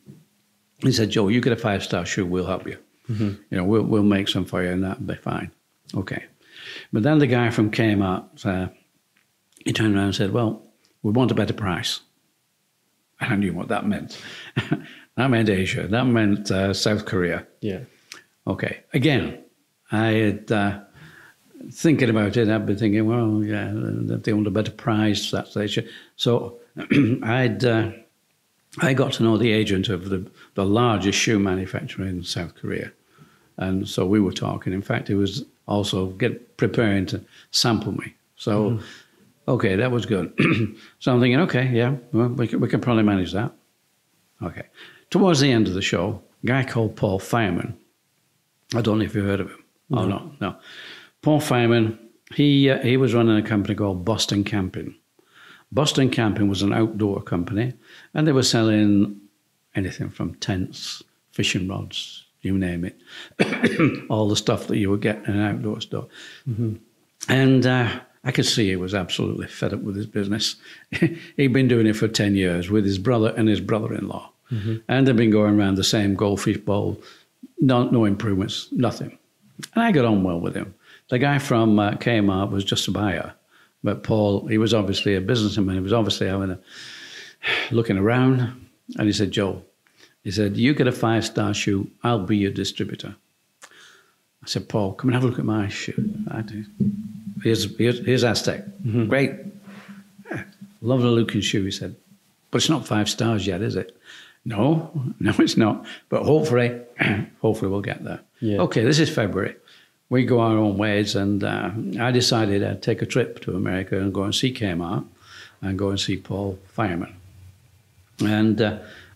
He said, Joe, you get a 5-star shoe, we'll help you. Mm-hmm. We'll make some for you, and that'll be fine. Okay. But then the guy from Kmart, he turned around and said, well, we want a better price. And I knew what that meant. That meant Asia. That meant South Korea. Yeah. Okay. Again, I had thinking about it. I'd been thinking, well, yeah, they want a better price. That's Asia. So I got to know the agent of the largest shoe manufacturer in South Korea, and so we were talking. In fact, he was also preparing to sample me. So. Mm-hmm. Okay, that was good. So I'm thinking, okay, yeah, well, we can probably manage that. Okay. Towards the end of the show, a guy called Paul Fireman. I don't know if you've heard of him. No. Oh, no. Paul Fireman, he was running a company called Boston Camping. Boston Camping was an outdoor company, and they were selling anything from tents, fishing rods, you name it. All the stuff that you would get in an outdoor store. Mm-hmm. And I could see he was absolutely fed up with his business. He'd been doing it for 10 years with his brother and his brother-in-law. Mm-hmm. And they'd been going around the same goldfish bowl, no improvements, nothing. And I got on well with him. The guy from Kmart was just a buyer. But Paul, he was obviously a businessman. He was obviously looking around. And he said, Joe, he said, you get a 5-star shoe, I'll be your distributor. I said, Paul, come and have a look at my shoe. I do. Here's Aztec. Mm-hmm. Great. Yeah, lovely looking shoe, he said. But it's not 5 stars yet, is it? No, it's not. But hopefully we'll get there. Yeah. Okay, this is February. We go our own ways, and I decided I'd take a trip to America and go and see Kmart and go and see Paul Fireman. And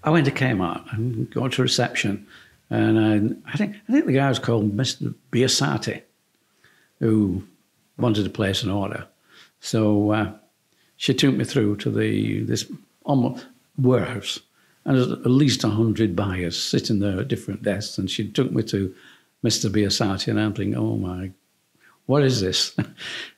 I went to Kmart and go to reception. And I think the guy was called Mr. Biasati, who wanted to place an order. So she took me through to this almost warehouse. And there's at least 100 buyers sitting there at different desks. And she took me to Mr. Biasati, and I'm thinking, oh my, what is this?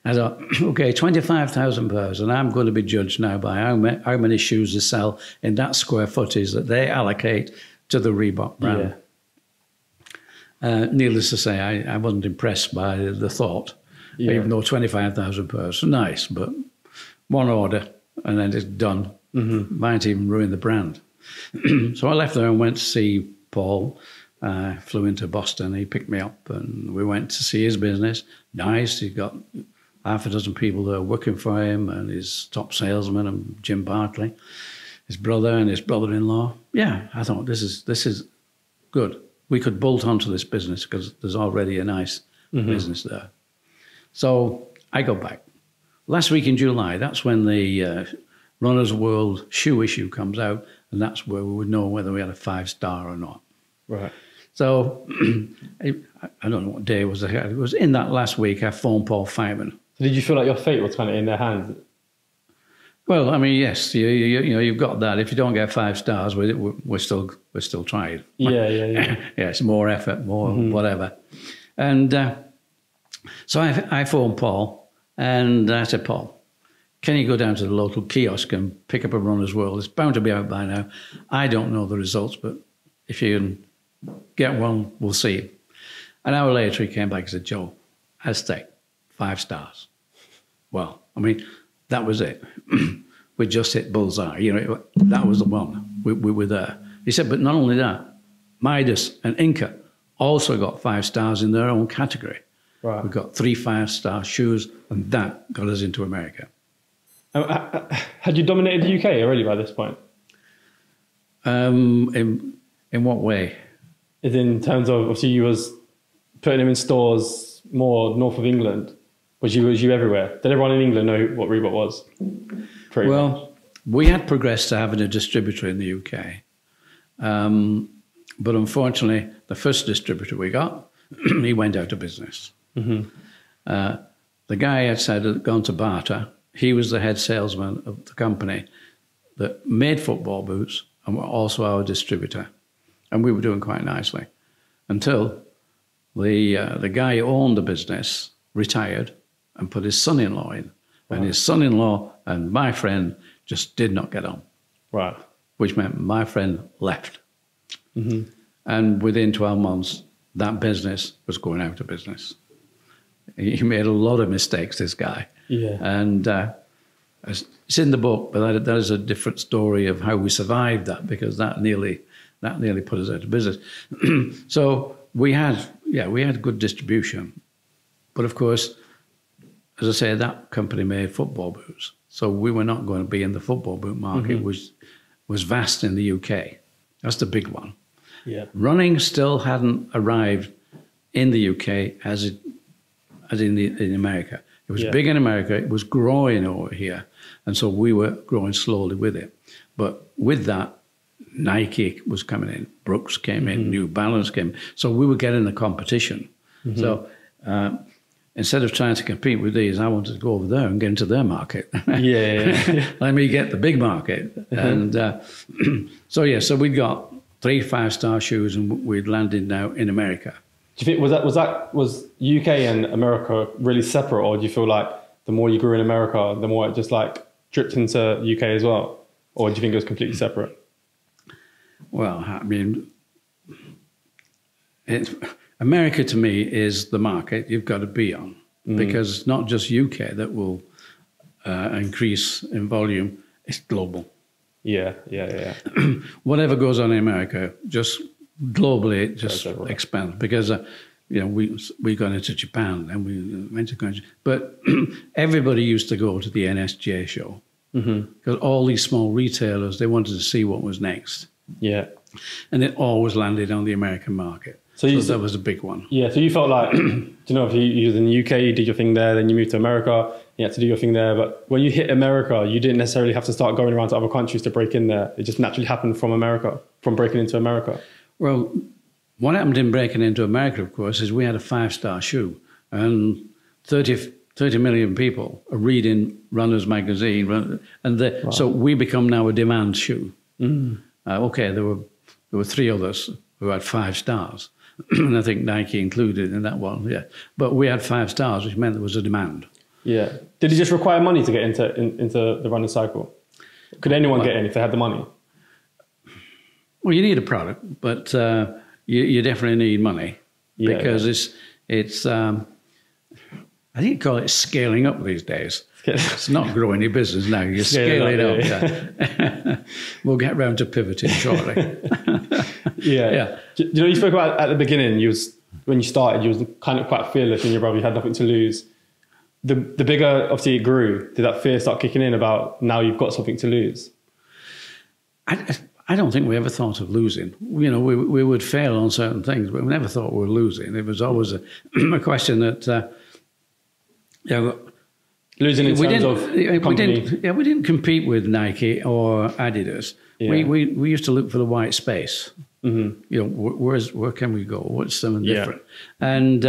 I thought, okay, 25,000 pairs, and I'm going to be judged now by how many shoes they sell in that square footage that they allocate to the Reebok brand. Yeah. Needless to say, I wasn't impressed by the thought, even though 25,000 pairs, nice, but one order and then it's done. Mm-hmm. Might even ruin the brand. So I left there and went to see Paul. Flew into Boston. He picked me up and we went to see his business. Nice. He got half a dozen people that are working for him, and his top salesman and Jim Bartley, his brother and his brother-in-law. Yeah, I thought this is good. We could bolt onto this business because there's already a nice business there. So I go back. Last week in July, that's when the Runner's World shoe issue comes out, and that's where we would know whether we had a 5-star or not. Right. So I don't know what day it was. It was in that last week I phoned Paul Fireman. So did you feel like your fate was kind of in their hands? Well, I mean, yes, you know, you've got that. If you don't get 5 stars, we're still trying. Yeah. Yeah, it's more effort, more whatever. And so I phoned Paul, and I said, Paul, can you go down to the local kiosk and pick up a Runner's World? It's bound to be out by now. I don't know the results, but if you can get one, we'll see. An hour later, he came back and said, Joe, Aztec, 5 stars. Well, I mean, that was it. We just hit bullseye. You know, that was the one. We were there. He said, but not only that, Midas and Inca also got 5 stars in their own category. Right. We got 3 5-star shoes, and that got us into America. Had you dominated the UK already by this point? In what way? Is in terms of, obviously you was putting them in stores more north of England. Was you everywhere? Did everyone in England know what Reebok was? Pretty much. We had progressed to having a distributor in the UK. But unfortunately, the first distributor we got, he went out of business. The guy had said had gone to barter. He was the head salesman of the company that made football boots and were also our distributor. And we were doing quite nicely until the guy who owned the business retired and put his son-in-law in. Right. And his son-in-law and my friend just did not get on. Right. Which meant my friend left. And within 12 months, that business was going out of business. He made a lot of mistakes, this guy. Yeah. And it's in the book, but that is a different story of how we survived that, because that nearly put us out of business. So we had good distribution. But of course, as I say, that company made football boots. So we were not going to be in the football boot market, which was vast in the UK. That's the big one. Yeah. Running still hadn't arrived in the UK as in America. It was big in America. It was growing over here. And so we were growing slowly with it. But with that, Nike was coming in. Brooks came in. New Balance came in. So we were getting the competition. So instead of trying to compete with these, I wanted to go over there and get into their market. Let me get the big market. And so we'd got 3 5-star shoes, and we'd landed now in America. Do you think was UK and America really separate, or do you feel like the more you grew in America, the more it just like dripped into UK as well, or do you think it was completely separate? Well, I mean, America to me is the market you've got to be on, because it's not just UK that will increase in volume; it's global. Yeah. Whatever goes on in America, just globally, it just expands. Because we got into Japan and we went to countries, but everybody used to go to the NSJ show because all these small retailers, they wanted to see what was next. Yeah, and it always landed on the American market. So that was a big one. Yeah. So you felt like, if you was in the UK, you did your thing there, then you moved to America, you had to do your thing there. But when you hit America, you didn't necessarily have to start going around to other countries to break in there. It just naturally happened from breaking into America. Well, what happened in breaking into America, of course, is we had a 5-star shoe, and 30 million people are reading Runner's magazine, and so we become now a demand shoe. Okay, there were 3 others who had 5 stars. And I think Nike included in that one, But we had 5 stars, which meant there was a demand. Yeah. Did it just require money to get into the running cycle? Could anyone get in if they had the money? Well, you need a product, but you definitely need money because it's I think you call it scaling up these days. It's not growing your business now. You scale it up. Yeah. We'll get round to pivoting shortly. You spoke about at the beginning, when you started, you was kind of quite fearless in your brother. You had nothing to lose. The bigger, obviously, it grew. Did that fear start kicking in about now you've got something to lose? I don't think we ever thought of losing. You know, we would fail on certain things, but we never thought we were losing. It was always a question that, you know, losing in terms of company. We didn't compete with Nike or Adidas. Yeah. We used to look for the white space. You know, where can we go? What's something different? And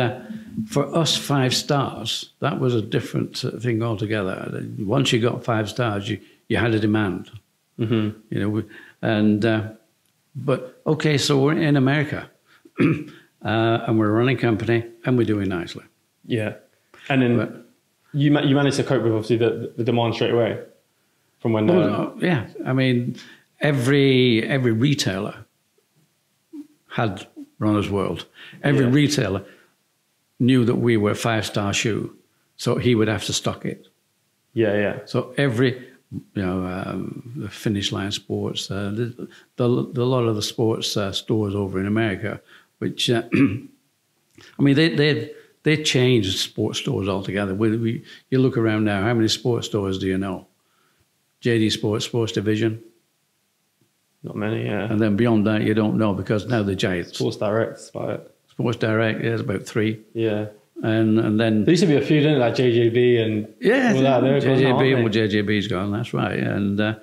for us, 5 stars, that was a different thing altogether. Once you got 5 stars, you had a demand. You know, but okay, so we're in America, and we're a running company, and we're doing nicely. Yeah, and then you managed to cope with obviously the demand straight away from when. Yeah, I mean, every retailer had Runner's World. Every retailer knew that we were a 5-star shoe, so he would have to stock it. Yeah. So every, you know, the Finish Line Sports, the lot of the sports stores over in America, which I mean, they changed sports stores altogether. You look around now, how many sports stores do you know? JD Sports Division. Not many, yeah. And then beyond that, you don't know because now the giants. Sports Direct's about it. Sports Direct, yeah, there's about 3. Yeah. And then... There used to be a few, didn't it? Like JJB and all that. JJB's gone, that's right. And there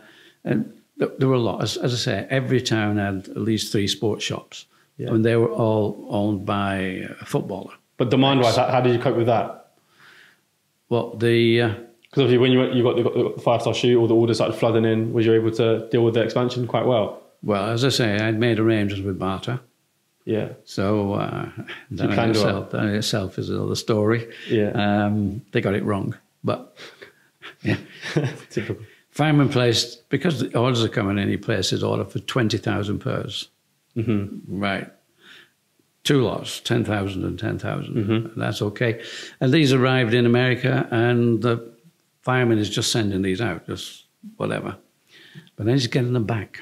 were a lot. As I say, every town had at least 3 sports shops. Yeah. And they were all owned by a footballer. But demand-wise, how did you cope with that? Well, because obviously when you got the 5-star shoe, all the orders started flooding in, was you able to deal with the expansion quite well? Well, as I say, I'd made arrangements with barter. Yeah. So that in itself is another story. Yeah. They got it wrong. But, yeah. Typical. Fireman placed, because the orders are coming in, he placed his order for 20,000 pairs. Right. 2 lots, 10,000 and 10,000. That's okay. And these arrived in America, and the fireman is just sending these out, just whatever. But then he's getting them back.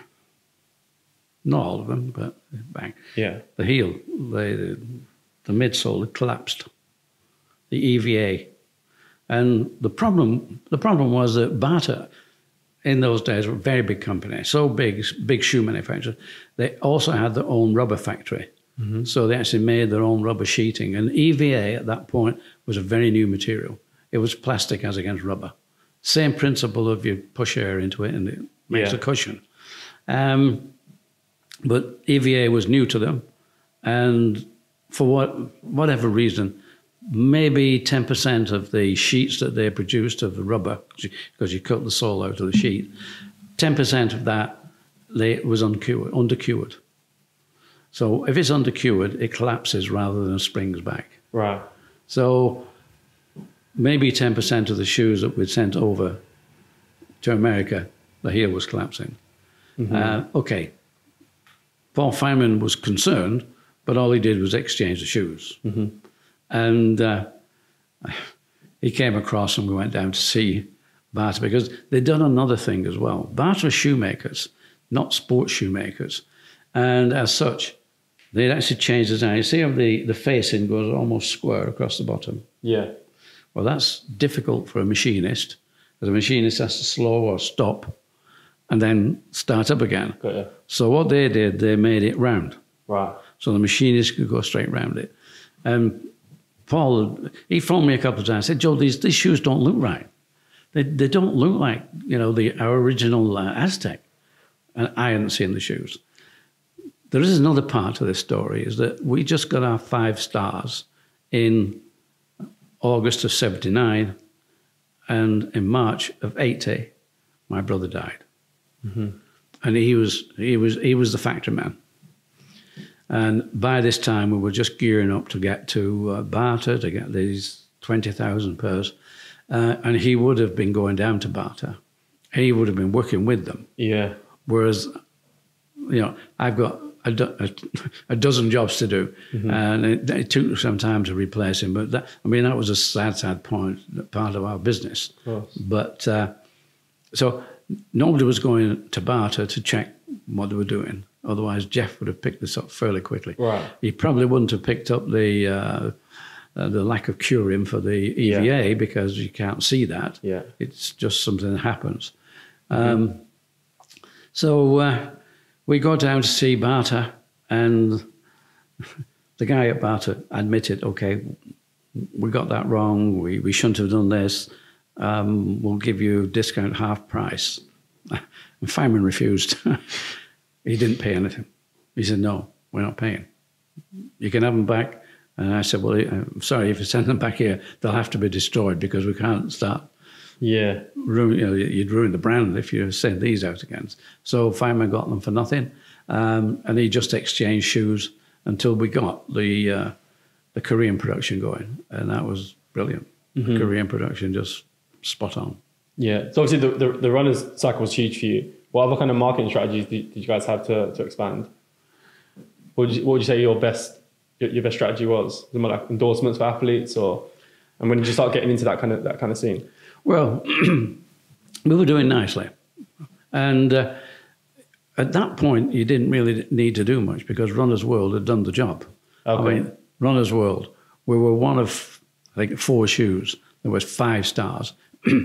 Not all of them, but back. Yeah. The heel, the midsole, it collapsed. The EVA. And the problem was that Bata, in those days, were a very big company, so big shoe manufacturer. They also had their own rubber factory. So they actually made their own rubber sheeting. And EVA at that point was a very new material. It was plastic as against rubber. Same principle of you push air into it and it makes a cushion. But EVA was new to them. And for whatever reason, maybe 10% of the sheets that they produced of the rubber, because you cut the sole out of the sheet, 10% of that was undercured. So if it's undercured, it collapses rather than springs back. Right. So maybe 10% of the shoes that we'd sent over to America, the heel was collapsing. Okay. Paul Fireman was concerned, but all he did was exchange the shoes. And he came across and we went down to see Bata because they'd done another thing as well. Bata are shoemakers, not sports shoemakers. And as such, they'd actually changed the design. You see how the facing goes almost square across the bottom? Yeah. Well, that's difficult for a machinist, because a machinist has to slow or stop and then start up again. Got you. So what they did, they made it round. Right. So the machinist could go straight round it. Paul, he phoned me a couple of times, said, Joe, these shoes don't look right. They don't look like, you know, our original Aztec. And I hadn't seen the shoes. There is another part to this story, is that we just got our 5 stars in August of 79, and in March of 80, my brother died. And he was the factory man. And by this time, we were just gearing up to get to Bata, to get these 20,000 pairs. And he would have been going down to Bata. He would have been working with them. Yeah. Whereas, you know, I've got a dozen jobs to do, and it took some time to replace him. But that was a sad part of our business. Of course. But so nobody was going to Bata to check what they were doing. Otherwise, Jeff would have picked this up fairly quickly. Right. He probably wouldn't have picked up the lack of curing for the EVA because you can't see that. Yeah. It's just something that happens. So we go down to see Barter, and the guy at Barter admitted, okay, we got that wrong. We shouldn't have done this. We'll give you discount half price. And Feynman refused. He didn't pay anything. He said, no, we're not paying. You can have them back. And I said, well, I'm sorry, if you send them back here, they'll have to be destroyed because we can't start. Yeah. You'd ruin the brand if you send these out again. So Feynman got them for nothing. And he just exchanged shoes until we got the Korean production going. And that was brilliant. Mm-hmm. The Korean production just spot on. Yeah. So obviously the runner's cycle was huge for you. What other kind of marketing strategies did you guys have to expand? What would you say your best strategy was? Was it more like endorsements for athletes, and when did you start getting into that kind of scene? Well, we were doing nicely, and at that point you didn't really need to do much because Runner's World had done the job. Okay. I mean, Runner's World, we were one of I think 4 shoes. There was 5 stars.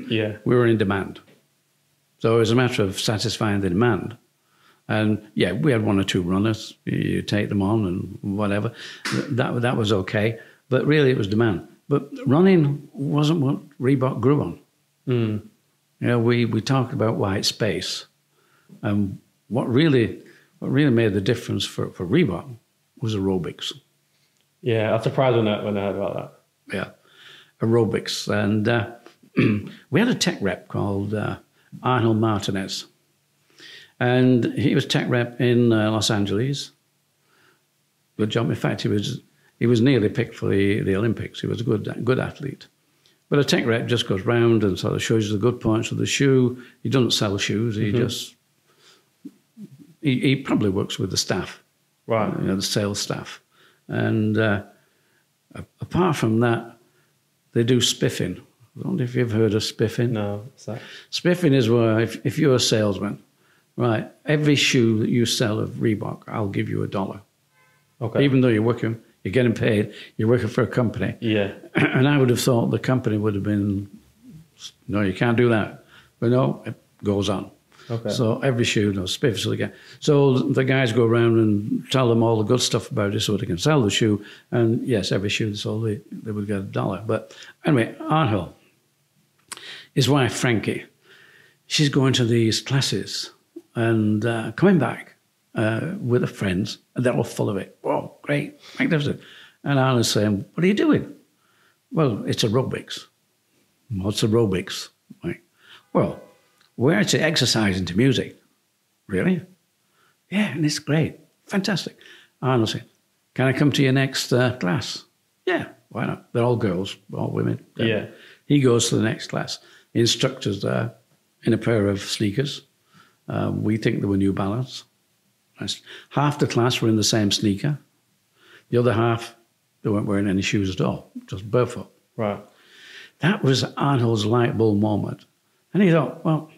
Yeah, we were in demand, so it was a matter of satisfying the demand. And yeah, we had 1 or 2 runners. You take them on and whatever. That was okay. But really, it was demand. But running wasn't what Reebok grew on. Mm. You know, we talked about white space, and what really made the difference for Reebok was aerobics. Yeah, I was surprised when I heard about that. Yeah, aerobics, and we had a tech rep called Arnold Martinez. And he was tech rep in Los Angeles. Good job. In fact, he was nearly picked for the Olympics. He was a good athlete. But a tech rep just goes round and sort of shows you the good points of the shoe. He doesn't sell shoes. He just he probably works with the staff, right? You know, the sales staff. And apart from that, they do spiffing. I don't know if you've heard of spiffing. No, what's that? Spiffing is where if you're a salesman. Right, every shoe that you sell of Reebok, I'll give you $1. Okay. Even though you're getting paid, you're working for a company. Yeah. And I would have thought the company would have been, no, you can't do that. But no, it goes on. Okay. So every shoe, spiffs again. So the guys go around and tell them all the good stuff about it so they can sell the shoe. And yes, every shoe they sold, they would get $1. But anyway, Arnold, his wife, Frankie, she's going to these classes. And coming back with her friends, and they're all full of it. Oh, great, magnificent. And Arnold's saying, what are you doing? Well, it's aerobics. What's aerobics? Like, well, we're actually exercising to music. Really? Yeah, and it's great. Fantastic. Arnold said, can I come to your next class? Yeah, why not? They're all girls, all women. Yeah. He goes to the next class. The instructor's there in a pair of sneakers. We think they were New Balance. Half the class were in the same sneaker. The other half, they weren't wearing any shoes at all, just barefoot. Right. That was Arnold's light bulb moment. And he thought, well,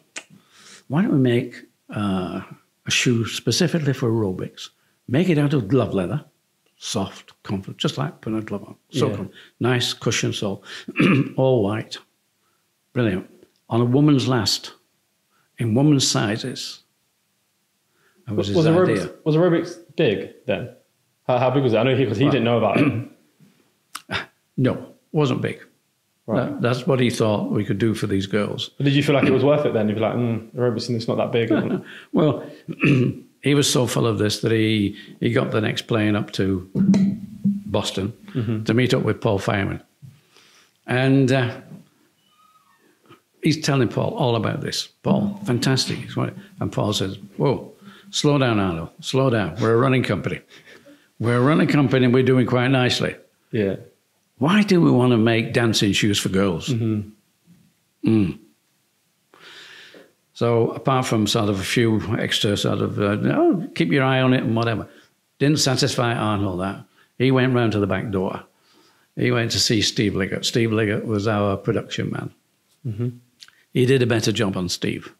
why don't we make a shoe specifically for aerobics? Make it out of glove leather, soft, comfort, just like putting a glove on. So nice cushion sole, all white. Brilliant. On a woman's last. In women's sizes. That was his idea. Was aerobics big then? How big was it? I know he didn't know about it. No, wasn't big. Right. That's what he thought we could do for these girls. But did you feel like it was worth it then? You'd be like, aerobics, it's not that big. Well, he was so full of this that he got the next plane up to Boston to meet up with Paul Feynman. And he's telling Paul all about this. Paul, fantastic. And Paul says, whoa, slow down, Arnold, slow down. We're a running company. We're a running company and we're doing quite nicely. Yeah. Why do we want to make dancing shoes for girls? So apart from sort of a few extra sort of, keep your eye on it and whatever, didn't satisfy Arnold that. He went round to the back door. He went to see Steve Liggett. Steve Liggett was our production man. He did a better job on Steve.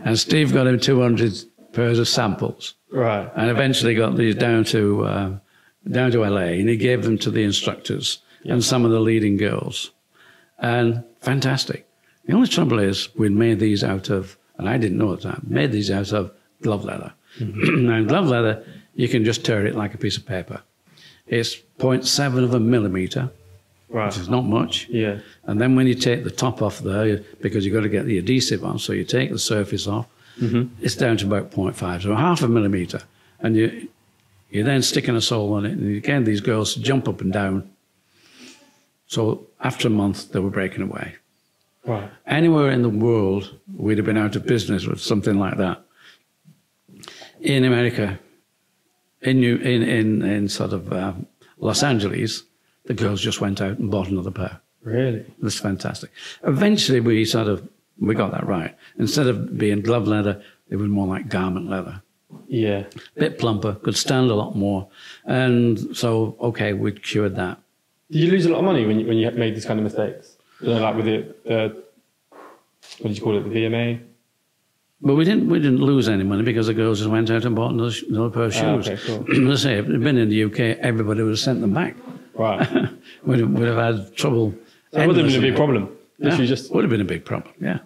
And Steve got him 200 pairs of samples. Right. And eventually got these down to LA, and he gave them to the instructors and some of the leading girls. And fantastic. The only trouble is we'd made these out of, and I didn't know at the time, made these out of glove leather. Now, glove leather, you can just tear it like a piece of paper. It's 0.7 of a millimeter, which is not much. Yeah. And then when you take the top off there, because you've got to get the adhesive on, so you take the surface off, it's down to about 0.5, so half a millimeter. And you're then sticking a sole on it, and again, these girls jump up and down. So after a month, they were breaking away. Right. Anywhere in the world, we'd have been out of business with something like that. In America, in sort of Los Angeles, the girls just went out and bought another pair. Really? It was fantastic. Eventually, we got that right. Instead of being glove leather, it was more like garment leather. Yeah. A bit plumper, could stand a lot more. And so, okay, we'd cured that. Did you lose a lot of money when you made these kind of mistakes? You know, like with what did you call it, the VMA? But we didn't lose any money because the girls just went out and bought another pair of shoes. Okay, cool. Let's say, if it had been in the UK, everybody would have sent them back. Right. we'd have had trouble. So it would have been a big problem. Yeah, just would have been a big problem, yeah.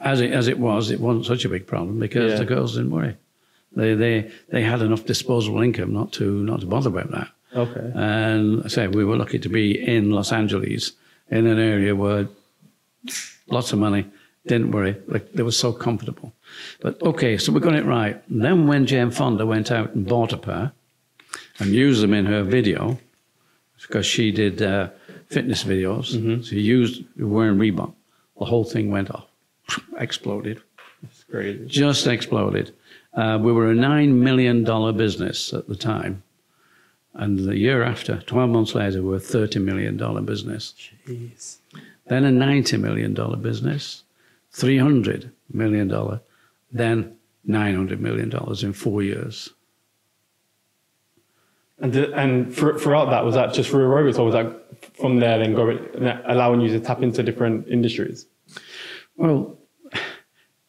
As it wasn't such a big problem because the girls didn't worry. They had enough disposable income not to bother about that. Okay. And I say we were lucky to be in Los Angeles, in an area where lots of money, didn't worry, like they were so comfortable. But okay, so we got it right. And then when Jane Fonda went out and bought a pair and used them in her video, because she did fitness videos, so she wearing Reebok, the whole thing went off, exploded. That's crazy. Just exploded. We were a $9 million business at the time. And the year after, 12 months later, we were a $30 million business. Jeez. Then a $90 million business, $300 million, then $900 million in 4 years. And throughout that, was that just through aerobics, or was that from there then allowing you to tap into different industries? Well,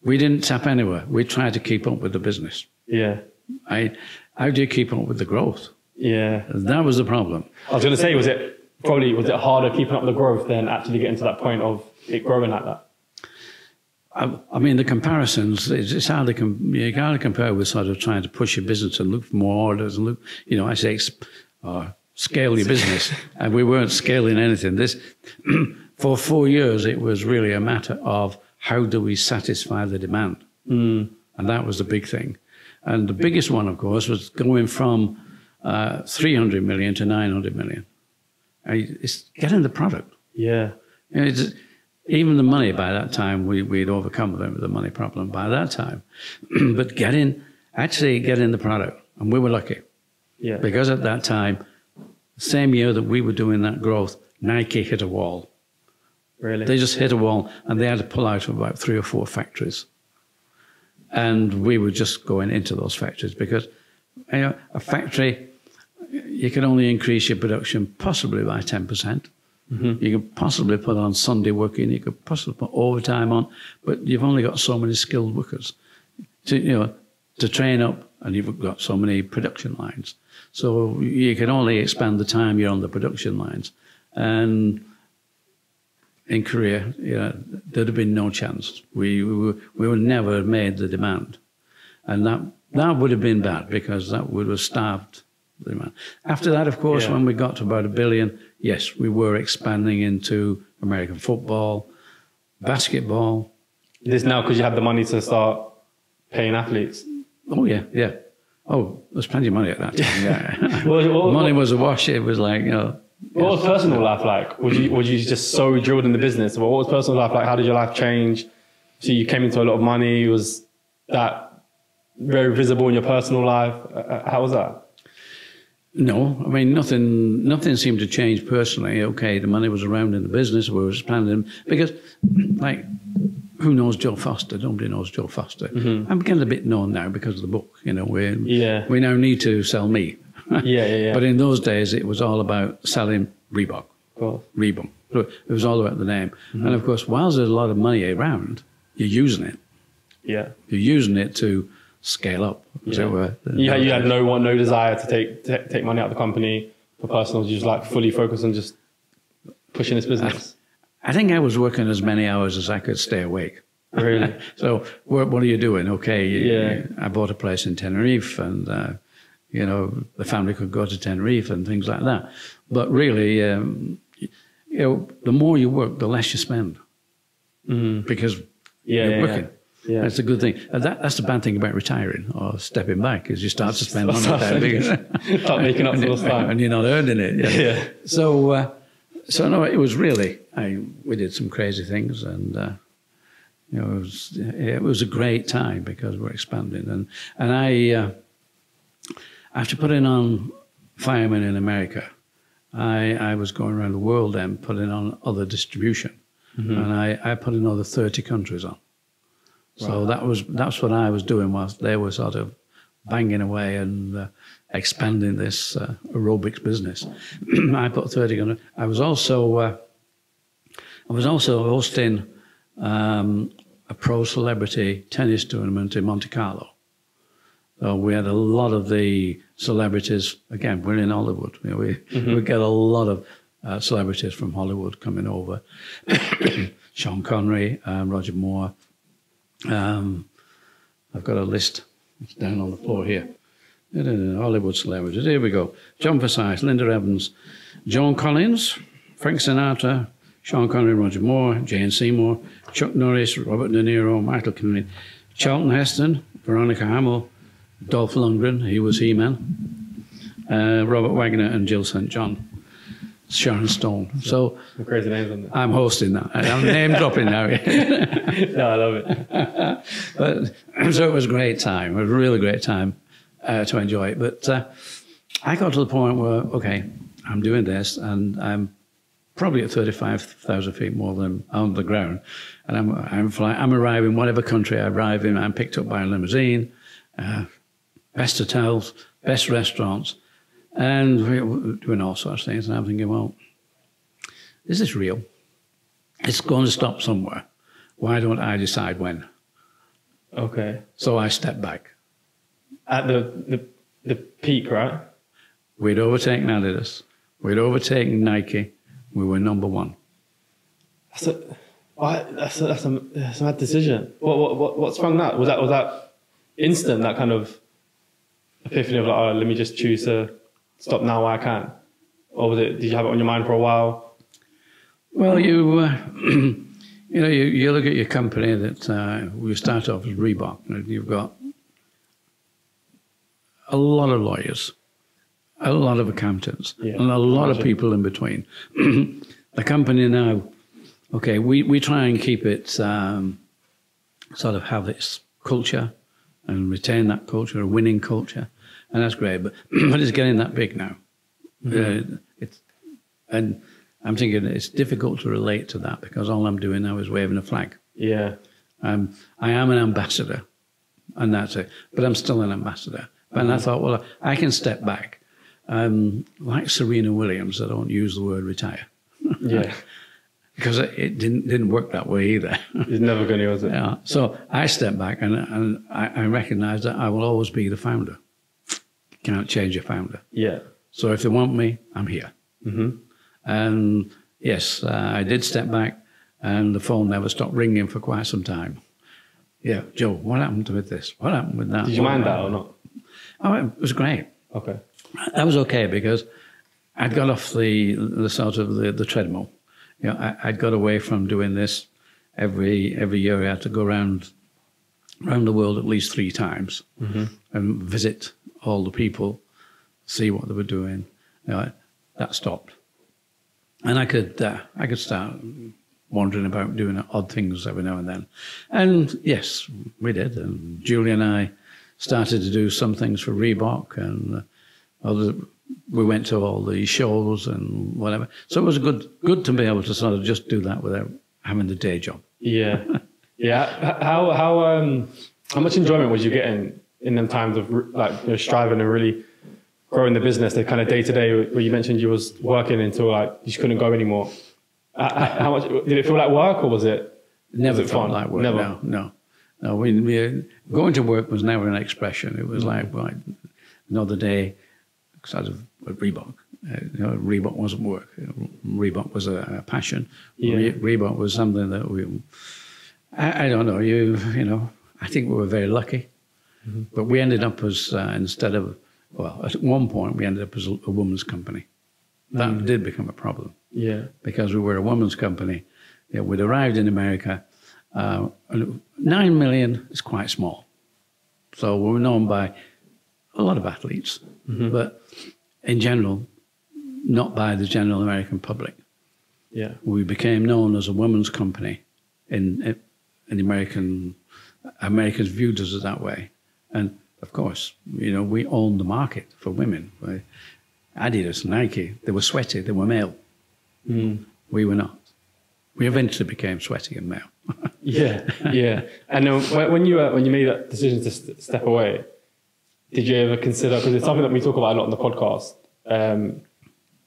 we didn't tap anywhere. We tried to keep up with the business. Yeah. How do you keep up with the growth? Yeah. That was the problem. I was going to say, was it harder keeping up the growth than actually getting to that point of it growing like that? I mean, the comparisons, it's hard to you can't compare with sort of trying to push your business and look for more orders and look, I say, scale your business. And we weren't scaling anything. For 4 years, it was really a matter of how do we satisfy the demand? And that was the big thing. And the biggest one, of course, was going from 300 million to 900 million. It's getting the product. Yeah. Even the money by that time, we'd overcome the money problem by that time. But actually getting the product, and we were lucky. Yeah. Because at that time, same year that we were doing that growth, Nike hit a wall. Really? They just hit a wall, and they had to pull out of about 3 or 4 factories. And we were just going into those factories because a factory, you can only increase your production possibly by 10%. You could possibly put on Sunday working, you could possibly put overtime on, but you've only got so many skilled workers to train up, and you've got so many production lines. So you can only expand the time you're on the production lines. And in Korea, there'd have been no chance. We would never have made the demand. And that would have been bad because that would have starved the demand. After that, of course, when we got to about $1 billion, yes, we were expanding into American football, basketball. This now because you had the money to start paying athletes. Oh, yeah. Oh, there's plenty of money at that time, yeah. Money was awash. It was like, What was personal life like? Was you just so drilled in the business? What was personal life like? How did your life change? So you came into a lot of money. Was that very visible in your personal life? How was that? No, I mean, nothing seemed to change personally. Okay, the money was around in the business. We were expanding because, like, who knows Joe Foster? Nobody knows Joe Foster. I'm getting a bit known now because of the book. We now need to sell me. Yeah. But in those days, it was all about selling Reebok. Rebook. So it was all about the name. And of course, whilst there's a lot of money around, you're using it. Yeah. You're using it to scale up, as it were. You had no desire to take money out of the company for personal. You just like fully focused on just pushing this business. I think I was working as many hours as I could stay awake. Really? So what are you doing? Okay, Yeah. I bought a place in Tenerife, and you know, the family could go to Tenerife and things like that. But really, you know, the more you work, the less you spend, because you're working. Yeah. That's a good thing. And that's the bad thing about retiring or stepping back, is you start to spend money Start making up for lost time, and you're not earning it. Yeah. So no, it was really. We did some crazy things, and you know, it was a great time because we're expanding, and I after putting on Fireman in America, I was going around the world then putting on other distribution, and I put another 30 countries on. So that's what I was doing whilst they were sort of banging away and expanding this aerobics business. I put 30 countries. I was also hosting a pro celebrity tennis tournament in Monte Carlo. So we had a lot of the celebrities. Again, we're in Hollywood. You know, we get a lot of celebrities from Hollywood coming over. Sean Connery, Roger Moore. I've got a list. It's down on the floor here. Hollywood celebrities. Here we go. John Forsyth, Linda Evans, Joan Collins, Frank Sinatra, Sean Connery, Roger Moore, Jane Seymour, Chuck Norris, Robert De Niro, Michael Caine, Charlton Heston, Veronica Hamill, Dolph Lundgren, he was He-Man, Robert Wagner and Jill St. John, Sharon Stone. So some crazy names on there. I'm hosting that. I'm name dropping now. No, I love it. But so it was a great time. It was a really great time to enjoy it. But I got to the point where, okay, I'm doing this, and I'm probably at 35,000 feet more than on the ground, and I'm arriving whatever country I arrive in. I'm picked up by a limousine, best hotels, best restaurants, and we're doing all sorts of things. And I'm thinking, well, is this real? It's going to stop somewhere. Why don't I decide when? Okay. So I stepped back. At the peak, right? We'd overtaken Adidas. We'd overtaken Nike. We were number one. That's a mad decision. What sprung that? Was that instant? That kind of epiphany of like, oh, let me just choose to stop now while I can, or was it? Did you have it on your mind for a while? Well, you know, you look at your company that we start off as Reebok, and you've got a lot of lawyers, a lot of accountants, and a lot of people in between. The company now, okay, we try and keep it sort of have its culture and retain that culture, a winning culture, and that's great. But it's getting that big now. And I'm thinking it's difficult to relate to that because all I'm doing now is waving a flag. Yeah. I am an ambassador, and that's it. But I'm still an ambassador. And I thought, well, I can step back. Like Serena Williams, I don't use the word retire. Yeah. Because it didn't work that way either. It's never going to, was it? Yeah. So I stepped back, and I recognize that I will always be the founder. Can't change a founder. Yeah. So if they want me, I'm here. And yes, I did step back, and the phone never stopped ringing for quite some time. Yeah, Joe, what happened with this? What happened with that? Did you mind that or not? Oh, it was great. Okay. That was okay because I'd got off the sort of the treadmill. You know, I'd got away from doing this every year. I had to go around the world at least 3 times and visit all the people, see what they were doing. You know, that stopped, and I could start wandering about doing odd things every now and then. And yes, we did. And Julie and I started to do some things for Reebok, and we went to all the shows and whatever. So it was good to be able to sort of just do that without having the day job. Yeah, yeah. How much enjoyment was you getting in them times of like, you know, striving and really growing the business? The kind of day to day where you mentioned you was working until like you just couldn't go anymore. How much did it feel like work, or was it? Never was it felt fun? like work. Never. No. We going to work was never an expression. It was like, right, another day. Sort of Reebok. You know, Reebok wasn't work. Reebok was a passion. Yeah. Reebok was something that I don't know. You know, I think we were very lucky, but we ended up as instead of, well, at one point we ended up as a women's company. That did become a problem. Yeah. Because we were a women's company. Yeah, we'd arrived in America. 9 million is quite small. So we were known by a lot of athletes, but in general, not by the general American public. Yeah. We became known as a women's company in Americans viewed us as that way. And of course, you know, we owned the market for women. Adidas, Nike, they were sweaty, they were male. We were not. We eventually became sweaty and male. Yeah, yeah. And when you made that decision to step away, did you ever consider, because it's something that we talk about a lot on the podcast,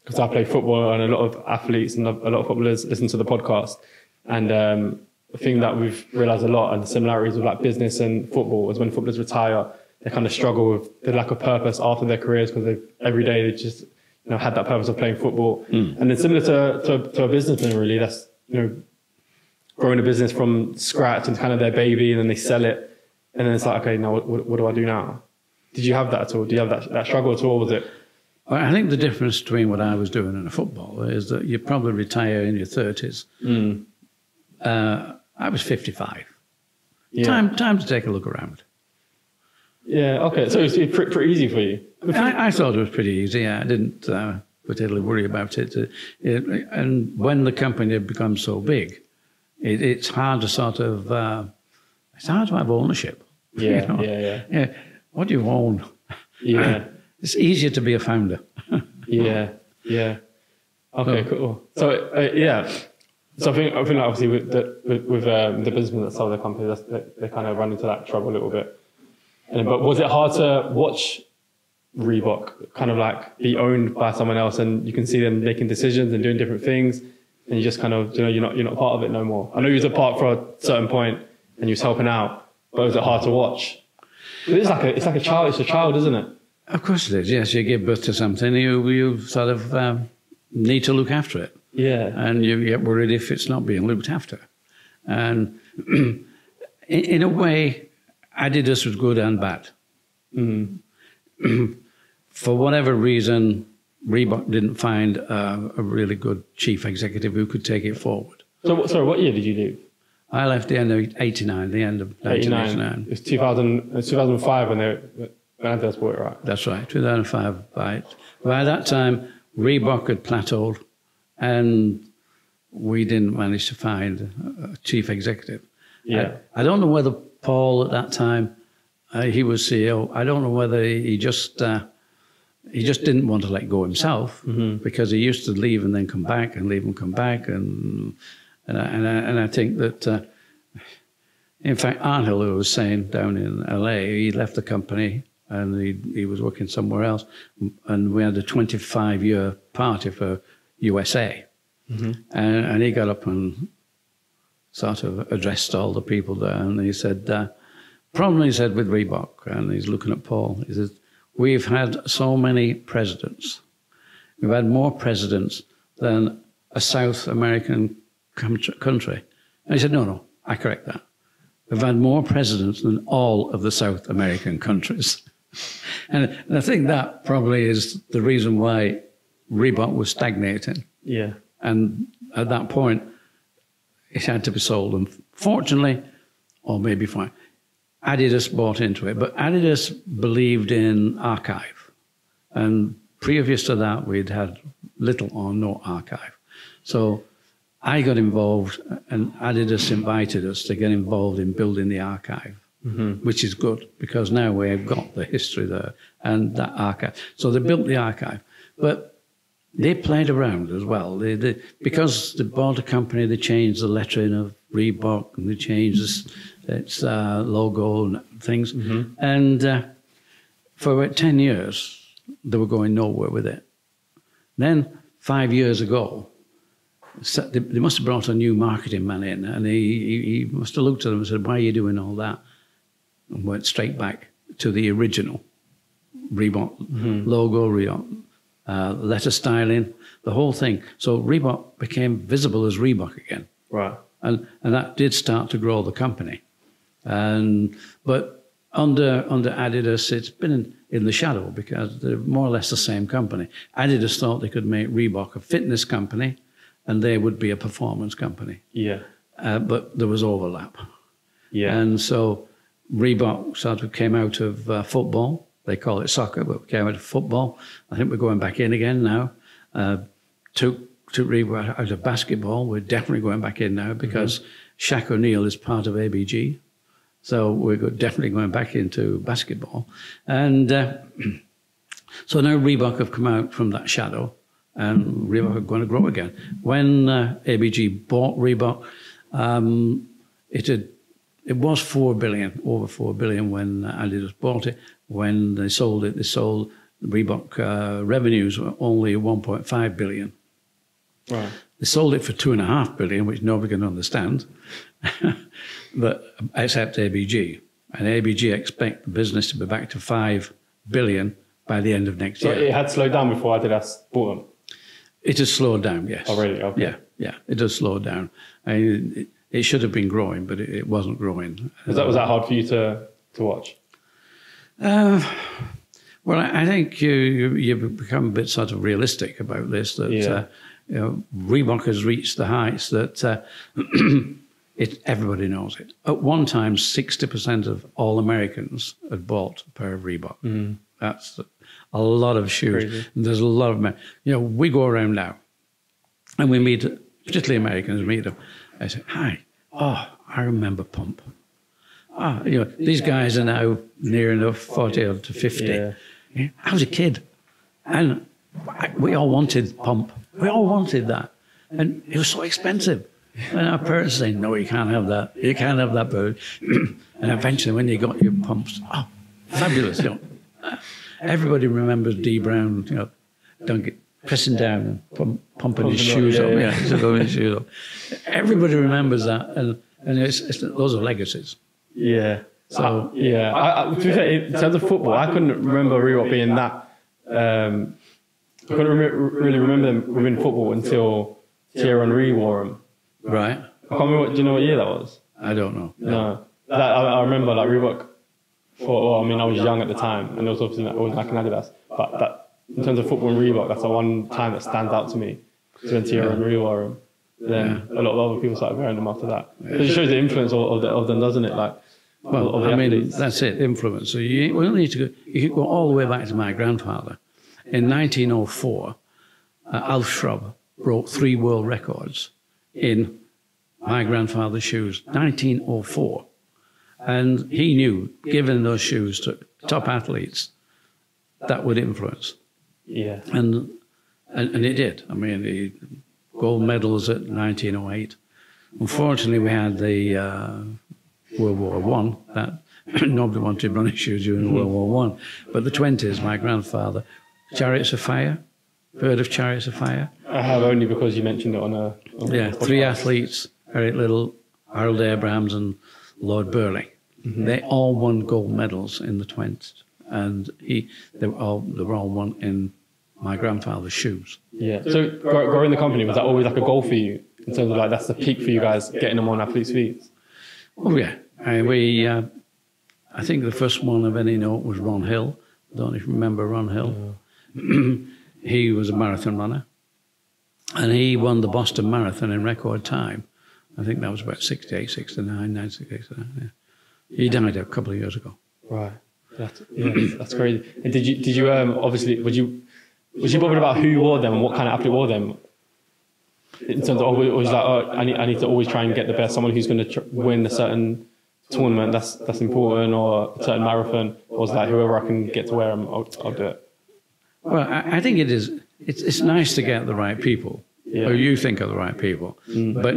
because I play football and a lot of athletes and a lot of footballers listen to the podcast, and the thing that we've realised a lot and the similarities with like business and football is when footballers retire, they kind of struggle with the lack of purpose after their careers because every day they just had that purpose of playing football. And then similar to a businessman, really, that's growing a business from scratch and kind of their baby, and then they sell it, and then it's like, okay, now what do I do now? Did you have that at all? Do you have that struggle at all? Was it? I think the difference between what I was doing and a footballer is that you probably retire in your 30s. I was 55. Yeah. Time to take a look around. Yeah, okay. So it's pretty easy for you. I thought it was pretty easy. Yeah, I didn't particularly worry about it. And when the company had become so big, it's hard to sort of, it's hard to have ownership. Yeah, yeah. What do you own? Yeah. It's easier to be a founder. Yeah. Okay, cool. So, yeah. So I think like obviously with the businessmen that sell their company, they kind of run into that trouble a little bit. But was it hard to watch Reebok kind of like be owned by someone else, and you can see them making decisions and doing different things, and you just kind of, you're not part of it no more? I know you was a part for a certain point and you was helping out, but was it hard to watch? It's like a child, isn't it? Of course it is. Yes, you give birth to something, you sort of need to look after it. Yeah. And you get worried if it's not being looked after. And in a way, Adidas was good and bad. For whatever reason, Reebok didn't find a really good chief executive who could take it forward. So, sorry, what year did you leave? I left the end of 89, the end of 1989. It was 2005 when Adidas bought it, right? That's right, 2005. By that time, Reebok had plateaued, and we didn't manage to find a chief executive. Yeah. I don't know whether Paul at that time, he was CEO. I don't know whether he just didn't want to let go himself, because he used to leave and then come back and leave and come back, and I think that in fact Arnold, who was saying down in LA, he left the company and he was working somewhere else, and we had a 25-year party for USA, and he got up and sort of addressed all the people there, and he said, problem, he said, with Reebok, and he's looking at Paul, he says, we've had so many presidents. We've had more presidents than a South American country. And he said, no, I correct that. We've had more presidents than all of the South American countries. And I think that probably is the reason why Reebok was stagnating. Yeah. And at that point, it had to be sold. And fortunately, or maybe fine, Adidas bought into it. But Adidas believed in archive. And previous to that, we'd had little or no archive. So I got involved, and Adidas invited us to get involved in building the archive, which is good, because now we have got the history there and that archive. So they built the archive. But they played around as well. Because they bought a company, they changed the lettering of Reebok, and they changed its logo and things. And for about 10 years, they were going nowhere with it. Then 5 years ago, they must have brought a new marketing man in, and he must have looked at them and said, why are you doing all that? And went straight back to the original Reebok logo, Reebok letter styling, the whole thing. So Reebok became visible as Reebok again. Right. and that did start to grow the company. But under Adidas, it's been in the shadow because they're more or less the same company. Adidas thought they could make Reebok a fitness company, and they would be a performance company. Yeah. But there was overlap. Yeah. And so Reebok sort of came out of football. They call it soccer, but we came out of football. I think we're going back in again now. Took Reebok out of basketball. We're definitely going back in now because Shaq O'Neal is part of ABG. So we're definitely going back into basketball. And so now Reebok have come out from that shadow, and Reebok are going to grow again. When ABG bought Reebok, it was 4 billion, over 4 billion when Adidas bought it. When they sold it, Reebok revenues were only 1.5 billion. Right. They sold it for 2.5 billion, which nobody can understand, but except ABG. And ABG expect the business to be back to 5 billion by the end of next year. So it had slowed down before Adidas bought them? It has slowed down, yes. Oh, really? Okay. Yeah, it has slowed down. It should have been growing, but it wasn't growing. Was that hard for you to watch? Well, I think you become a bit sort of realistic about this, that Reebok has reached the heights that everybody knows it. At one time, 60% of all Americans had bought a pair of Reebok. Mm. That's a lot of shoes. Crazy. There's a lot of, we go around now and we meet, particularly Americans, meet them. I say, hi, I remember Pump. These guys are now near enough 40 to 50. Yeah. I was a kid, and we all wanted Pump. We all wanted that, and it was so expensive. And our parents saying, "No, you can't have that. You can't have that bird." And eventually, when you got your pumps, fabulous! Everybody remembers D Brown, pressing down and pumping his shoes up. His shoes up. Everybody remembers that, and it's those are legacies. Yeah. So to be fair, in terms of football, I couldn't remember Reebok being that. I couldn't really remember them within football until Thierry Henry wore them. Right. I can't remember. Do you know what year that was? I don't know. No. I remember Reebok. I was young at the time, and it was obviously always like an Adidas. But that, in terms of football and Reebok, that's the one time that stands out to me. When Thierry Henry wore them. Then a lot of other people started wearing them after that. It shows the influence of them, doesn't it? That's it, influence. So you need to go. You can go all the way back to my grandfather. In 1904, Alf Schrubb broke 3 world records in my grandfather's shoes. 1904, and he knew, giving those shoes to top athletes, that would influence. Yeah, and it did. He gold medals at 1908. Unfortunately, we had the World War I. That nobody wanted running shoes during World War I. But the 20s, my grandfather, Chariots of Fire. Heard of Chariots of Fire? I have, only because you mentioned it on a podcast. 3 athletes, Eric Liddell, Harold Abrahams, and Lord Burleigh. Mm-hmm. They all won gold medals in the 20s, and they were all won in my grandfather's shoes. Yeah. So growing the company, was that always like a goal for you in terms of that's the peak for you guys, getting them on athletes' feet? Oh yeah. I think the first one of any note was Ron Hill. I don't know if you remember Ron Hill. Yeah. He was a marathon runner, and he won the Boston Marathon in record time. I think that was about 68, 69, 96, 69. Yeah. He died a couple of years ago. Right. That's crazy. And did you obviously was you bothered about who wore them and what kind of athlete wore them? In terms of, it was like, I need to always try and get the best, someone who's going to win a certain tournament that's important, or a certain marathon, or was like, whoever I can get to wear them, I'll do it. Well, I think it's nice to get the right people, or you think are the right people. Mm. But,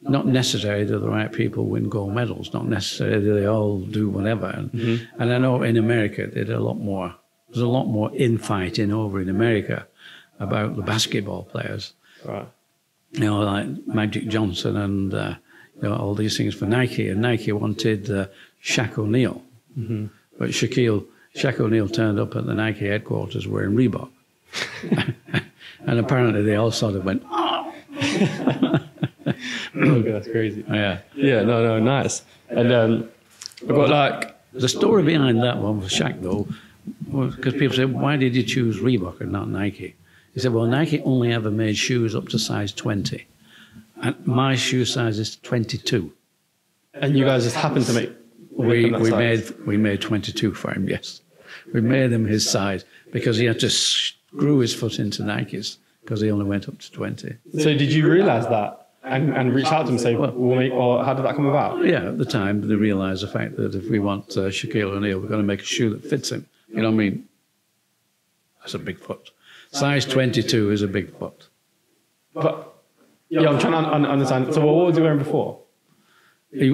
not necessarily do the right people win gold medals, not necessarily do they all do whatever. And I know in America there's a lot more infighting over in America about the basketball players. Right. Like Magic Johnson and all these things for Nike, and Nike wanted Shaq O'Neal, but Shaq O'Neal turned up at the Nike headquarters wearing Reebok, and apparently they all sort of went, "Oh!" Okay, that's crazy. Yeah. Yeah, no, nice. And I've got like... The story behind that one with Shaq, though, was because people said, why did you choose Reebok and not Nike? He said, well, Nike only ever made shoes up to size 20. And my shoe size is 22. And you guys just happened to make... We made 22 for him, yes. We made him his size because he had to screw his foot into Nikes because he only went up to 20. So did you realise that and reach out to him and say, we'll make, or how did that come about? Yeah, at the time they realised the fact that if we want Shaquille O'Neal, we're going to make a shoe that fits him. You know what I mean? That's a big foot. Size 22 is a big foot. But, yeah, I'm trying to understand. So what was he wearing before? He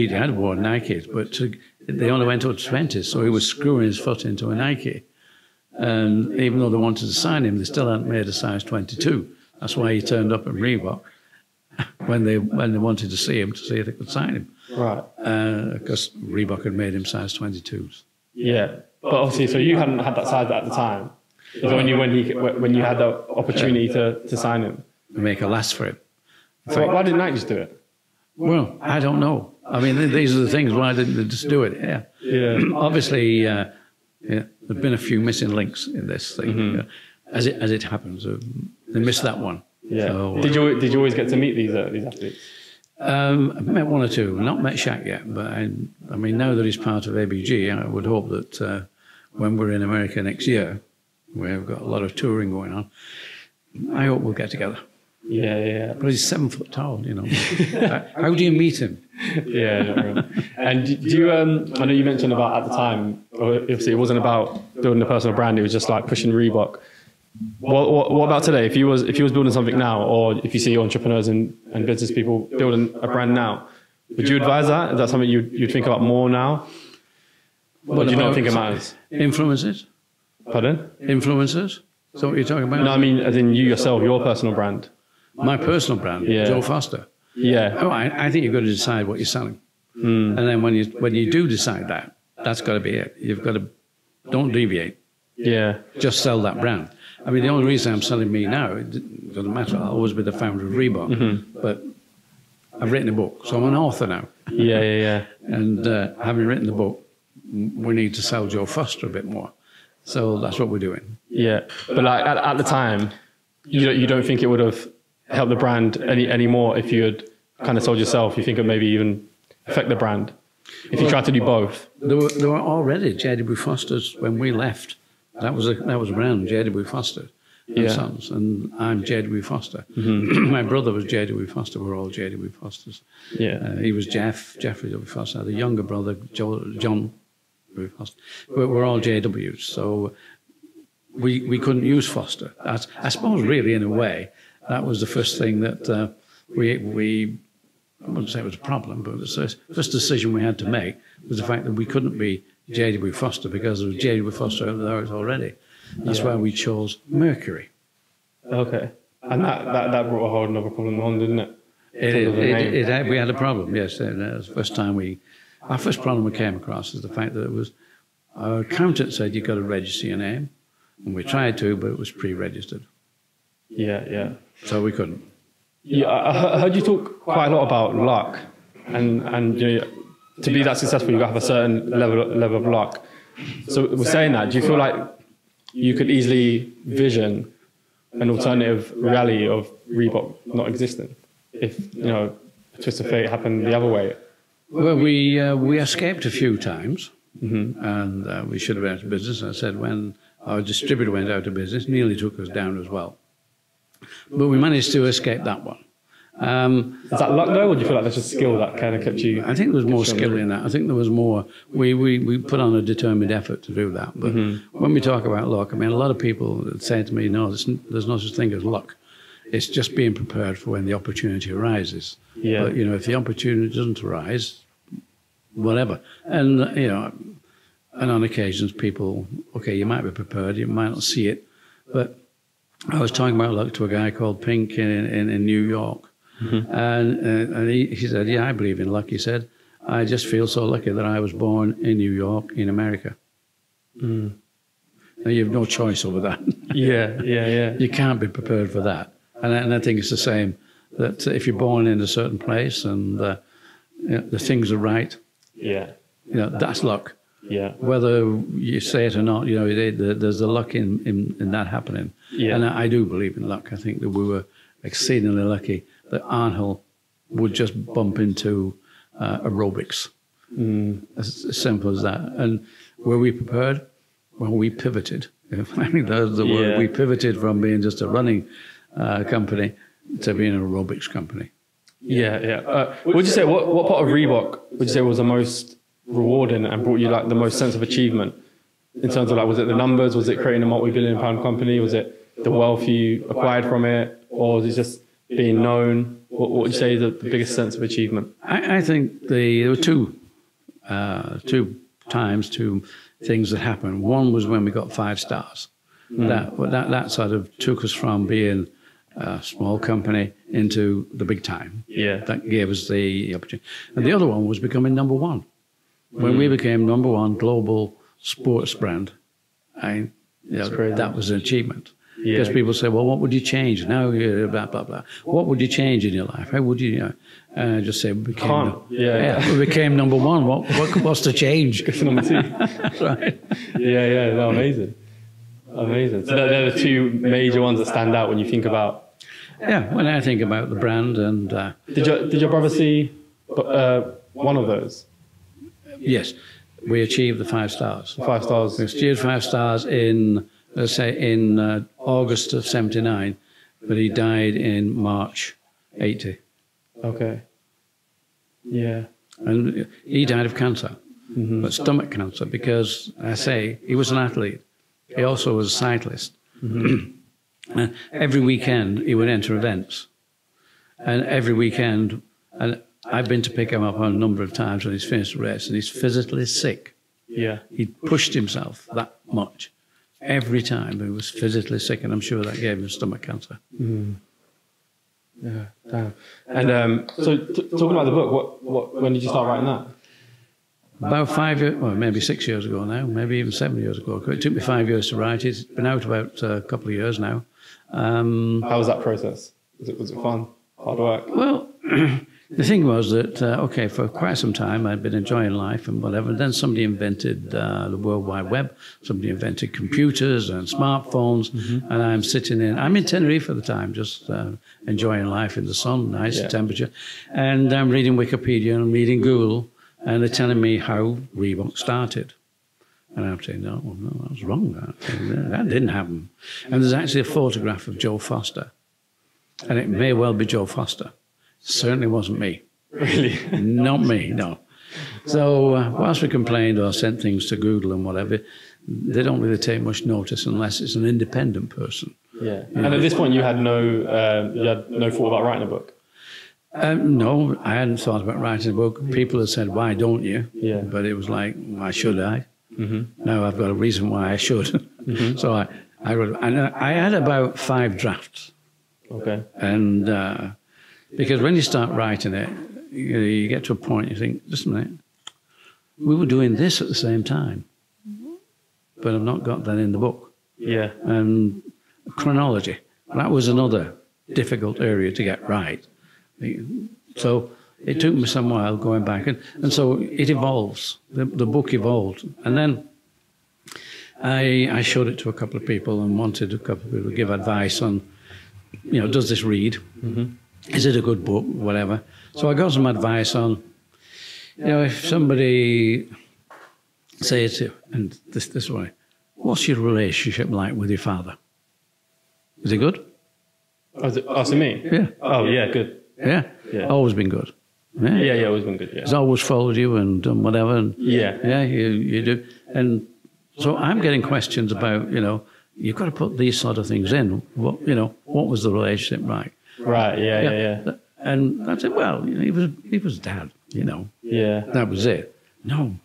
had worn Nikes, but they only went up to 20, so he was screwing his foot into a Nike. And even though they wanted to sign him, they still hadn't made a size 22. That's why he turned up at Reebok when they wanted to see him to see if they could sign him. Right. Because Reebok had made him size 22s. Yeah, but obviously, so you hadn't had that size at the time. So when you had the opportunity to sign him, Make a last for him. so why didn't Nike just do it? Well, I don't know. I mean, these are the things. Why didn't they just do it? Yeah. Yeah. Obviously, yeah, there've been a few missing links in this thing. As it happens, they missed that one. Yeah. So, Did you always get to meet these athletes? I've met one or two. Not met Shaq yet, but I mean, now that he's part of ABG, I would hope that when we're in America next year, where we've got a lot of touring going on, I hope we'll get together. Yeah. But he's 7 foot tall, you know. How do you meet him? Yeah. And do you? I know you mentioned about at the time. Obviously, it wasn't about building a personal brand. It was just like pushing Reebok. What about today? If you was building something now, or if you see entrepreneurs and business people building a brand now, would you advise that? Is that something you'd think about more now? Or do you not think it matters? Influencers? Pardon? Influencers? Is that what you're talking about? No, I mean as in you yourself, your personal brand. My personal brand, Yeah. Joe Foster. Yeah. Oh, I think you've got to decide what you're selling. And then when you do decide that, that's got to be it. You've got to, don't deviate. Yeah. Just sell that brand. I mean, the only reason I'm selling me now, it doesn't matter. I'll always be the founder of Reebok. But I've written a book, so I'm an author now. Yeah. And having written the book, we need to sell Joe Foster a bit more. So that's what we're doing. Yeah. But like at the time, you don't think it would have helped the brand any more if you had kind of sold yourself? You think it maybe even affect the brand if you tried to do both? There were already J.W. Fosters when we left. That was a brand, J.W. Foster and Sons, and I'm J.W. Foster. My brother was J.W. Foster. We're all J.W. Fosters. Yeah. He was Jeffrey W. Foster. I had a younger brother, John W. Foster. But we're all JWs, so we couldn't use Foster. I suppose, really, in a way, that was the first thing that we I wouldn't say it was a problem, but the first decision we had to make was the fact that we couldn't be J.W. Foster because there was J.W. Foster over there already. That's why we chose Mercury. Okay. And that brought a whole another problem on, didn't it? We had a problem, yes. That was the first time our first problem we came across is the fact that it was, our accountant said you've got to register your name. And we tried to, but it was pre-registered. Yeah. So we couldn't. Yeah, I heard you talk quite a lot about luck, and you know, to be that successful, you got to have a certain level of luck. So, with saying that, do you feel like you could easily vision an alternative reality of Reebok not existing if a twist of fate happened the other way? Well, we escaped a few times, and we should have been out of business. I said when our distributor went out of business, nearly took us down as well. But we managed to escape that one. Is that luck though, or do you feel like that's just skill that kind of kept you? I think there was more skill in that. I think there was more. We put on a determined effort to do that. But when we talk about luck, I mean, a lot of people say to me, no, there's no such thing as luck. It's just being prepared for when the opportunity arises. Yeah. But, if the opportunity doesn't arise, whatever. And, and on occasions people, okay, you might be prepared, you might not see it, but I was talking about luck to a guy called Pink in New York. And he said, yeah, I believe in luck. He said, I just feel so lucky that I was born in New York, in America. Now, you have no choice over that. Yeah. You can't be prepared for that. And I think it's the same that if you're born in a certain place and the things are right, that's luck. Yeah. Whether you say it or not, there's a luck in that happening. Yeah. And I do believe in luck. I think that we were exceedingly lucky that Arnold would just bump into aerobics. As simple as that. And were we prepared? Well, we pivoted. I think that's the word. We pivoted from being just a running company to being an aerobics company. Would you say what part of Reebok would you say was the most rewarding and brought you like the most sense of achievement in terms of like, was it the numbers? Was it creating a multi-billion-pound company? Was it the wealth you acquired from it, or was it just being known? What would you say is the biggest sense of achievement? I think there were two things that happened. One was when we got 5 stars. That sort of took us from being a small company into the big time. Yeah. That gave us the opportunity. And the other one was becoming number 1. When we became number 1 global sports brand, that was an achievement. Because people say, well, what would you change? Now you're blah, blah, blah. What would you change in your life? How would you, just say, we became number 1. What's the change? Number 2. Right. No, amazing. Amazing. So they're the 2 major ones that stand out when you think about. Yeah, when I think about the brand and. Did your brother see one of those? Yes, we achieved the 5 stars. 5 stars. We achieved 5 stars in, let's say, in August of '79, but he died in March '80. Okay. Yeah. And he died of cancer, but stomach cancer, because I say he was an athlete. He also was a cyclist. And every weekend he would enter events, and every weekend, and I've been to pick him up on a number of times when he's finished the race, and he's physically sick. Yeah. He pushed himself that much. Every time he was physically sick, and I'm sure that gave him stomach cancer. Yeah, damn. And so talking about the book, when did you start writing that? About 5 years, well, maybe 6 years ago now, maybe even 7 years ago. It took me 5 years to write it. It's been out about a couple of years now. How was that process? Was it fun? Hard work? Well, the thing was that, for quite some time I'd been enjoying life and whatever, and then somebody invented the World Wide Web, somebody invented computers and smartphones, and I'm in Tenerife at the time, just enjoying life in the sun, nice temperature, and I'm reading Wikipedia and I'm reading Google, and they're telling me how Reebok started. And I'm saying, no, that was wrong, that didn't happen. And there's actually a photograph of Joe Foster, and it may well be Joe Foster. Certainly wasn't me. Really? Not me, no. So whilst we complained or sent things to Google and whatever, they don't really take much notice unless it's an independent person. Yeah. And at this point, you had no thought about writing a book? No, I hadn't thought about writing a book. People had said, why don't you? Yeah. But it was like, why should I? Now I've got a reason why I should. So I wrote, and I had about 5 drafts. Okay. And because when you start writing it, you get to a point you think, just a minute, we were doing this at the same time, but I've not got that in the book. Yeah. And chronology, that was another difficult area to get right. So it took me some while going back, and so it evolves. The book evolved, and then I showed it to a couple of people and wanted a couple of people to give advice on, does this read? Is it a good book? Whatever. So I got some advice on, if somebody says to you, and this way, what's your relationship like with your father? Is it good? Oh, to me? Yeah. Oh, yeah, good. Yeah? Always been good. Yeah, always been good, yeah. He's always followed you and done whatever. And yeah, you do. And so I'm getting questions about, you've got to put these sort of things in. What was the relationship like? Right, yeah. And I said, well, he was dad, Yeah. That was it. No,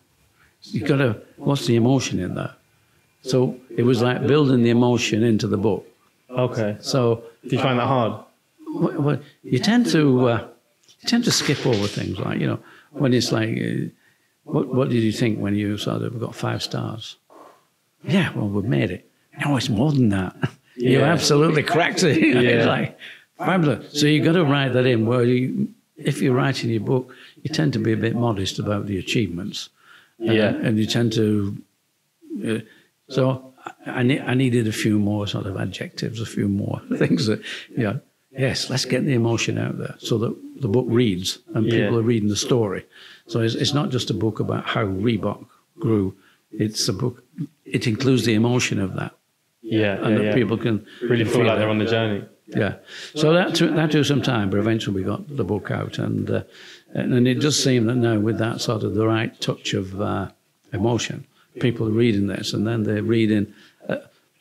you got to, what's the emotion in there? So it was like building the emotion into the book. Okay. So. Do you find that hard? Well, you tend to skip over things like, when it's like, what did you think when you sort of got 5 stars? Yeah, well, we've made it. No, it's more than that. You absolutely cracked it. It's like Fabulous. So you've got to write that in. Where if you're writing your book, you tend to be a bit modest about the achievements. And you tend to. So I needed a few more sort of adjectives, a few more things that, yes, let's get the emotion out there so that the book reads and people are reading the story. So it's not just a book about how Reebok grew. It's a book. It includes the emotion of that. And people can really feel like they're on the journey. Yeah. So that took some time, but eventually we got the book out, and it does seem that now with that sort of the right touch of emotion, people are reading this, and then they're reading,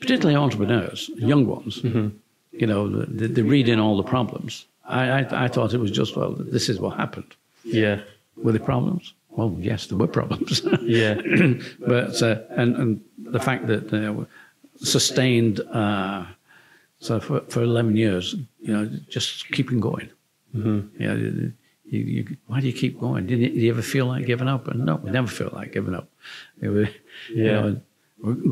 particularly entrepreneurs, young ones. They read in all the problems. I thought it was just, well, this is what happened. Yeah. Were there problems? Well, yes, there were problems. But and the fact that sustained. So for 11 years, just keeping going. Why do you keep going? Did you ever feel like giving up? And no, we never feel like giving up. We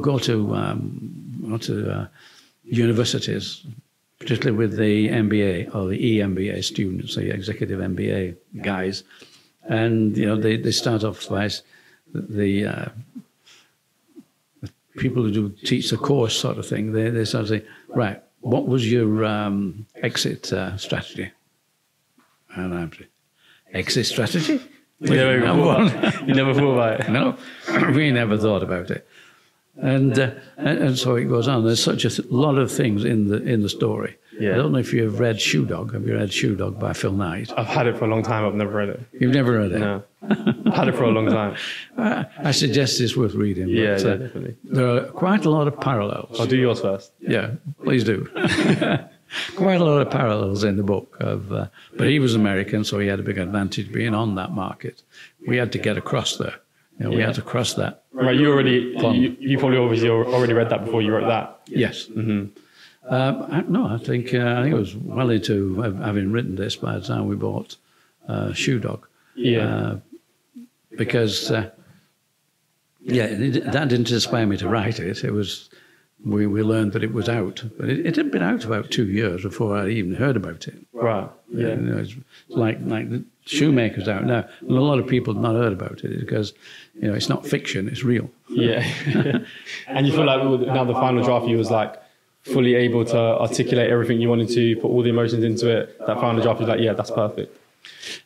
go to universities, particularly with the MBA or the EMBA students, the executive MBA guys, and they start off by the people who do teach the course sort of thing. They start to say, right, what was your exit strategy? And I'm saying, exit strategy? You never thought about it? No, we never thought about it. And so it goes on. There's such a lot of things in the story. I don't know if you've read Shoe Dog. Have you read Shoe Dog by Phil Knight? I've had it for a long time. I've never read it. You've never read it? No. I've had it for a long time. I suggest it's worth reading. But, definitely. There are quite a lot of parallels. I'll do yours first. Yeah, please do. Quite a lot of parallels in the book. But he was American, so he had a big advantage being on that market. We had to get across there. We had to cross that. Right, you probably obviously already read that before you wrote that. Yes. I think it was well into having written this by the time we bought Shoe Dog. Because that didn't inspire me to write it. It was we learned that it was out, but it had been out about 2 years before I even heard about it. Right. Yeah. It's like the Shoemaker's out now, and a lot of people have not heard about it because it's not fiction; it's real. Yeah. And you feel like now the final draft, you was like fully able to articulate everything you wanted to, put all the emotions into it. That final draft was like, yeah, that's perfect.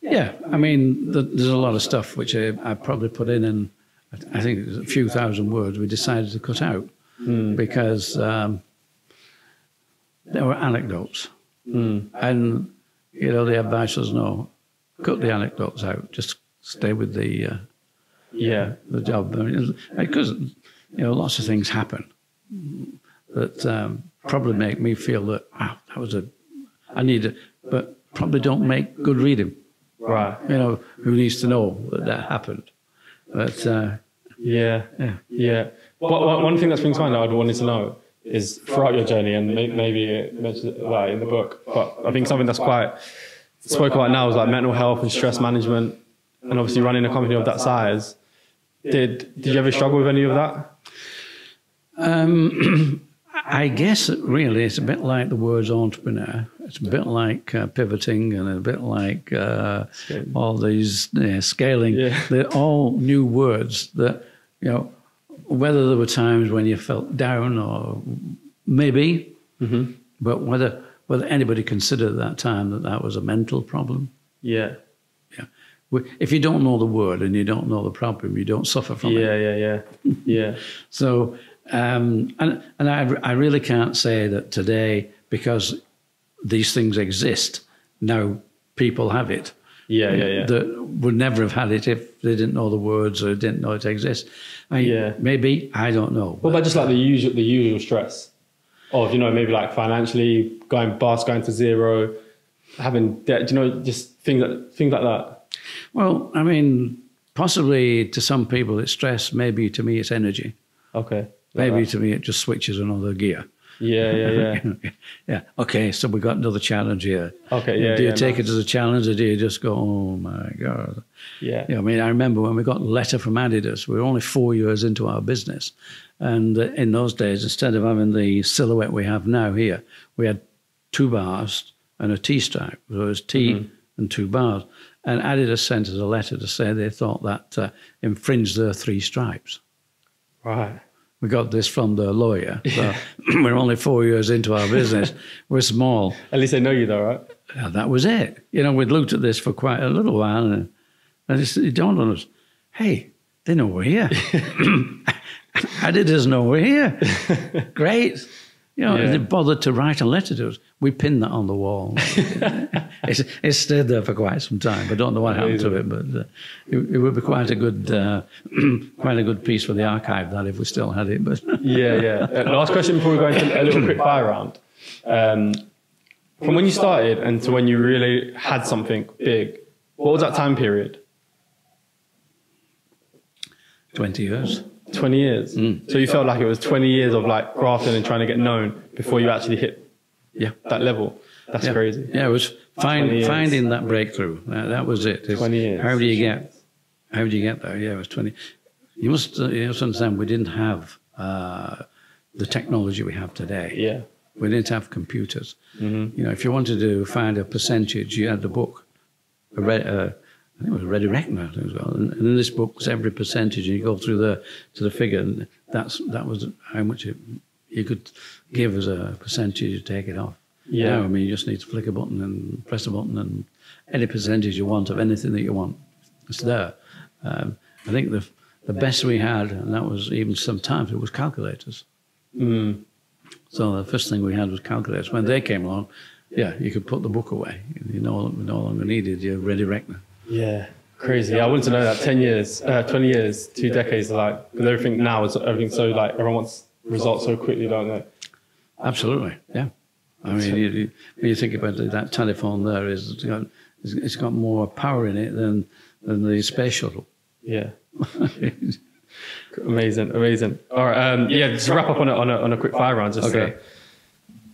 Yeah, I mean, there's a lot of stuff which I probably put in, and I think there's a few thousand words we decided to cut out because there were anecdotes. And, the advice was, no, cut the anecdotes out, just stay with the job. Because, lots of things happen that probably make me feel that, that was I need it, but probably don't make good reading. Right. Who needs to know that happened? But Well, one thing that springs to mind that I'd wanted to know is throughout your journey, and maybe mentioned in the book, but I think something that's quite spoke about now is like mental health and stress management, and obviously running a company of that size. Did you ever struggle with any of that? I guess really it's a bit like the words entrepreneur. It's a bit like pivoting and a bit like all these scaling. Yeah. They're all new words that, whether there were times when you felt down or maybe, but whether anybody considered that time that was a mental problem. Yeah. If you don't know the word and you don't know the problem, you don't suffer from it. Yeah. So, and I really can't say that today, because these things exist, now people have it. That would never have had it if they didn't know the words or didn't know it exists. Maybe, I don't know. What about just like the usual stress of, maybe like financially going bust, going to zero, having debt, just things like that? Well, I mean, possibly to some people it's stress. Maybe to me it's energy. Okay. Maybe to me it just switches another gear. Yeah. Okay, so we got another challenge here. Okay, do you take it as a challenge, or do you just go, oh my God? Yeah. I mean, I remember when we got a letter from Adidas, we were only 4 years into our business. And in those days, instead of having the silhouette we have now here, we had 2 bars and a T stripe. So it was T and 2 bars, and Adidas sent us a letter to say they thought that infringed their 3 stripes. Right. We got this from the lawyer. So we're only 4 years into our business. We're small. At least they know you though, right? That was it. You know, we'd looked at this for quite a little while, and it dawned on us, hey, they know we're here. Adidas know we're here. Great. You know, they bothered to write a letter to us. We pinned that on the wall. It's stayed there for quite some time. I don't know what happened to it, but it would be quite a good piece for the archive, that, if we still had it. But yeah. Last question before we go into a little quick fire round. From when you started and to when you really had something big, what was that time period? 20 years. 20 years. So you felt like it was 20 years of like grafting and trying to get known before you actually hit that level. That's crazy. Yeah, it was finding that breakthrough. That was it. 20 years. How do you get there? Yeah, it was 20. You must understand, we didn't have the technology we have today. Yeah. We didn't have computers. You know, if you wanted to find a percentage, you had the book. I think it was Ready Reckoner as well. And in this book was every percentage, and you go through to the figure, and that was how much you could give as a percentage to take it off. Yeah. Now, I mean, you just need to flick a button and press a button, and any percentage you want of anything that you want, it's there. I think the best we had, and that was even sometimes, it was calculators. So the first thing we had was calculators. When they came along, you could put the book away. You no longer needed your Ready Reckoner. Yeah, crazy. I wanted to know that 10 years, 20 years, 2 decades, like, because everything now is everything so like, everyone wants results so quickly, don't they? Absolutely, yeah. I mean, when you think about it, that telephone there it's got more power in it than the space shuttle. Yeah. Amazing. All right, just to wrap up on a quick fire round. Got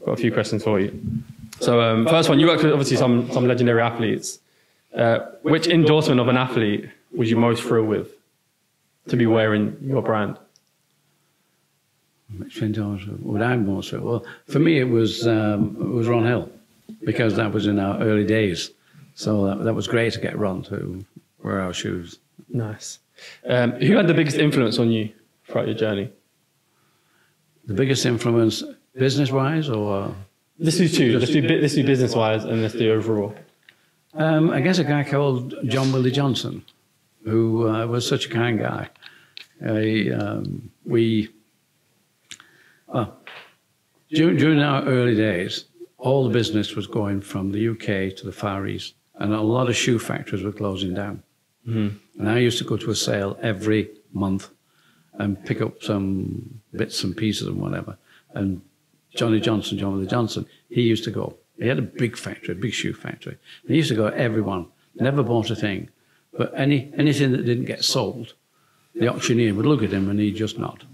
a few questions for you. So first one, you worked with obviously some legendary athletes. Which endorsement of an athlete was you most thrilled with to be wearing your brand? Which endorsement would I most thrilled? Well, for me, it was Ron Hill, because that was in our early days. So that was great to get Ron to wear our shoes. Nice. Who had the biggest influence on you throughout your journey? The biggest influence, business-wise, or? Let's do two. Let's do business-wise, and let's do overall. I guess a guy called John Willie Johnson, who was such a kind guy. During our early days, all the business was going from the UK to the Far East, and a lot of shoe factories were closing down. And I used to go to a sale every month and pick up some bits and pieces and whatever. And John Willie Johnson, he used to go. He had a big factory, a big shoe factory. And he used to go to everyone, never bought a thing. But anything that didn't get sold, the auctioneer would look at him and he'd just nod.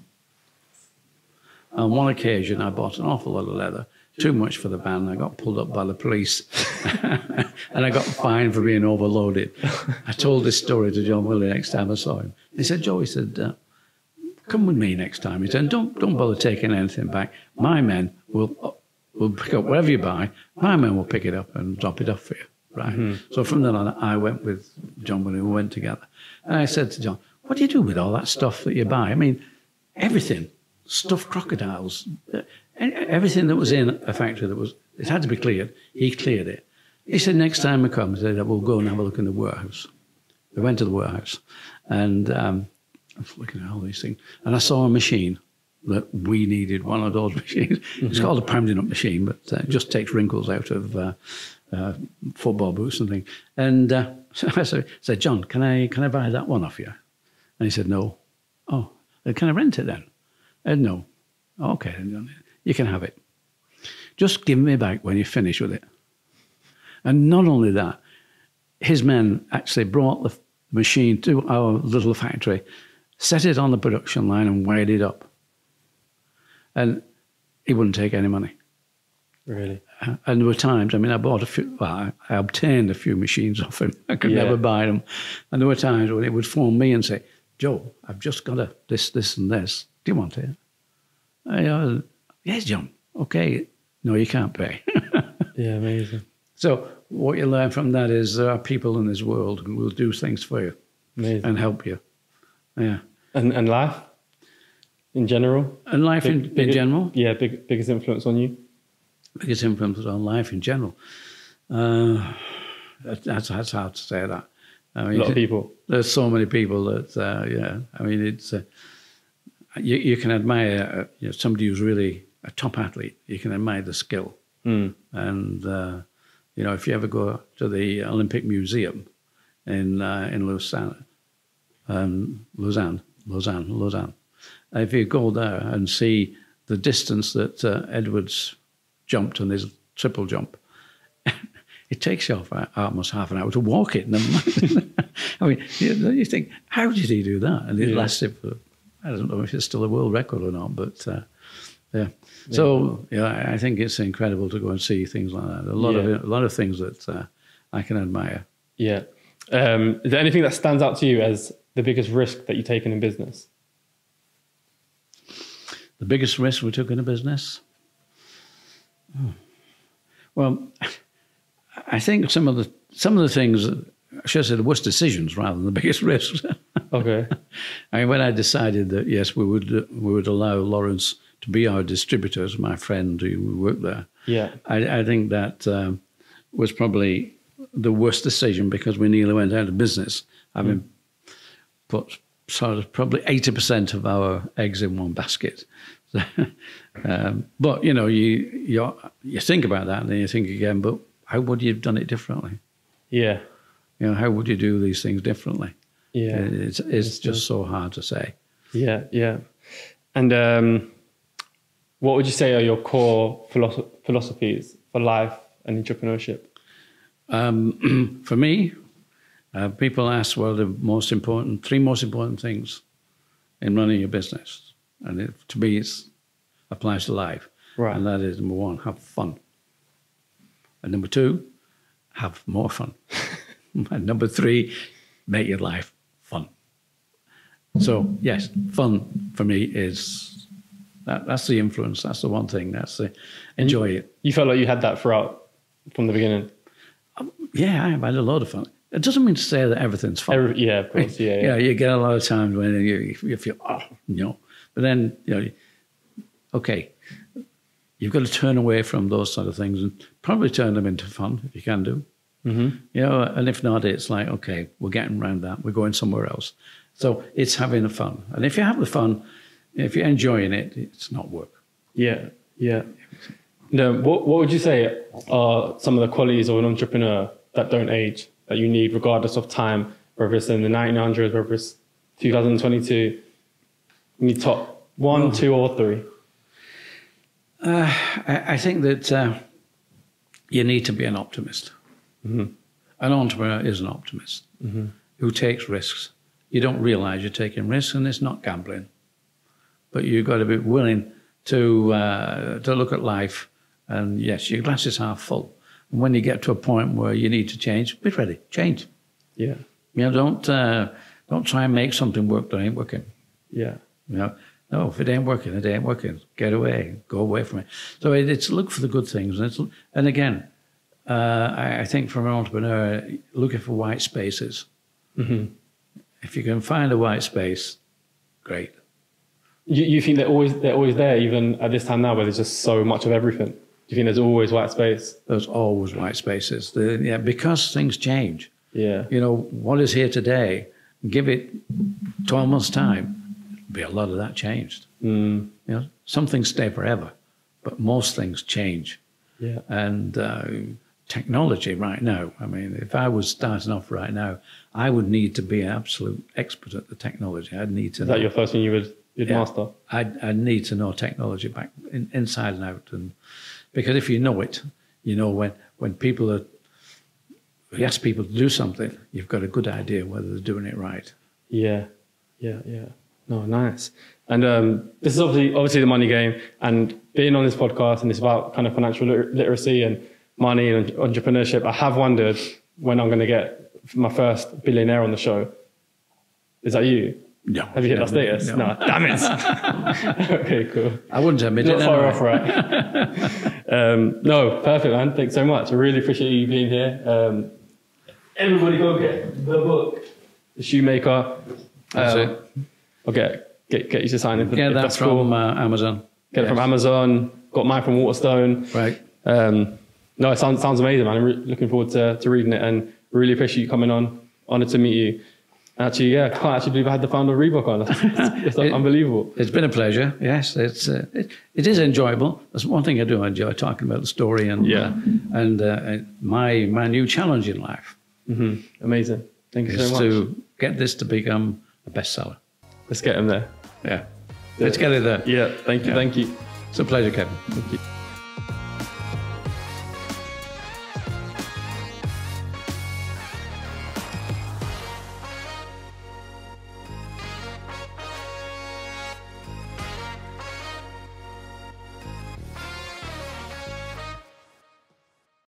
On one occasion, I bought an awful lot of leather, too much for the van. I got pulled up by the police and I got fined for being overloaded. I told this story to John Willie next time I saw him. He said, Joe, he said, come with me next time. He said, don't bother taking anything back. My men will pick up whatever you buy. My men will pick it up and drop it off for you. Right. So from then on, I went with John Willie. We went together. And I said to John, what do you do with all that stuff that you buy? I mean, everything, stuffed crocodiles, everything that was in a factory it had to be cleared. He cleared it. He said, next time we come, he said, we'll go and have a look in the warehouse. We went to the warehouse, and I was looking at all these things, and I saw a machine that we needed, one of those machines. It's called a pounding up machine, but it just takes wrinkles out of football boots and things. And so I said, John, can I buy that one off you? And he said, no. Oh, can I rent it then? And no. Okay, you can have it. Just give me back when you finish with it. And not only that, his men actually brought the machine to our little factory, set it on the production line and wired it up. And he wouldn't take any money. Really? And there were times, I mean, I obtained a few machines off him. I could never buy them. And there were times when he would phone me and say, Joe, I've just got this and this. Do you want it? Yes, John. Okay. No, you can't pay. Yeah, amazing. So what you learn from that is there are people in this world who will do things for you. Amazing. And help you. Yeah. And life in general? And life in general? Yeah, biggest influence on you? Biggest influence on life in general. That's hard to say that. I mean, a lot of people. There's so many people that, yeah. I mean, it's you can admire somebody who's really a top athlete. You can admire the skill. And, if you ever go to the Olympic Museum in Lausanne, if you go there and see the distance that Edwards jumped on his triple jump, it takes you almost half an hour to walk it. I mean, you think, how did he do that? And it lasted for, I don't know if it's still a world record or not, but yeah. So I think it's incredible to go and see things like that. A lot of things that I can admire. Yeah. Is there anything that stands out to you as the biggest risk that you've taken in business? The biggest risk we took in a business? Well, I think some of the things, I should say the worst decisions rather than the biggest risks. Okay. I mean, when I decided that yes, we would allow Lawrence to be our distributors, my friend who worked there. Yeah. I think that was probably the worst decision because we nearly went out of business, having put sort of probably 80% of our eggs in one basket. But you think about that and then you think again, but how would you have done it differently? Yeah. How would you do these things differently? Yeah. It's just so hard to say. Yeah, yeah. And what would you say are your core philosophies for life and entrepreneurship? For me, people ask what are the three most important things in running a business. And to me, it applies to life. Right. And that is, number one, have fun. And number two, have more fun. And number three, make your life fun. So, yes, fun for me is, that's the influence. That's the one thing. That's the, enjoy it. You felt like you had that throughout, from the beginning? Yeah, I've had a lot of fun. It doesn't mean to say that everything's fun. Yeah, of course, yeah. You get a lot of times when you feel, but then, okay, you've got to turn away from those sort of things and probably turn them into fun if you can do. Mm-hmm. And if not, it's like, okay, we're getting around that. We're going somewhere else. So it's having the fun. And if you have the fun, if you're enjoying it, it's not work. Yeah, yeah. No, what would you say are some of the qualities of an entrepreneur that don't age, that you need regardless of time, whether it's in the 1900s, whether it's 2022? You need top one, two, or three. I think that you need to be an optimist. Mm-hmm. An entrepreneur is an optimist who takes risks. You don't realize you're taking risks, and it's not gambling. But you've got to be willing to look at life, and yes, your glass is half full. And when you get to a point where you need to change, be ready, change. Yeah. Don't try and make something work that ain't working. Yeah. No, if it ain't working, it ain't working. Get away, go away from it. So it's look for the good things, and again, I think for an entrepreneur, looking for white spaces. Mm-hmm. If you can find a white space, great. You think they're always there, even at this time now, where there's just so much of everything? Do you think there's always white space? There's always white spaces. Because things change. Yeah. What is here today, give it 12 months' time, be a lot of that changed. Mm. Some things stay forever, but most things change. Yeah. And technology right now, I mean, if I was starting off right now, I would need to be an absolute expert at the technology. I'd need to. Is that your first thing you'd master? I'd need to know technology back inside and out, and because if you know it, when people you ask people to do something, you've got a good idea whether they're doing it right. Yeah, yeah, yeah. No, nice. And this is obviously the money game, and being on this podcast, and it's about kind of financial literacy and money and entrepreneurship. I have wondered when I'm going to get my first billionaire on the show. Is that you? No. Have you hit that status? No. Damn it. Okay, cool. I wouldn't admit it. Not far off, right? No, perfect, man. Thanks so much. I really appreciate you being here. Everybody go get the book, The Shoemaker. That's it. I'll get you to sign it. Get that from Amazon. Get it from Amazon. Got mine from Waterstone. Right. No, it sounds amazing, man. I'm looking forward to reading it, and really appreciate you coming on. Honoured to meet you. Actually, yeah, I can't actually believe I had the founder of Reebok on. It's unbelievable. It's been a pleasure. Yes, it is enjoyable. That's one thing I do enjoy, talking about the story and my new challenge in life. Mm-hmm. Amazing. Thank you so much. To get this to become a bestseller. Let's get him there. Yeah. Let's get it there. Yeah. Thank you. Yeah. Thank you. It's a pleasure, Kevin. Thank you.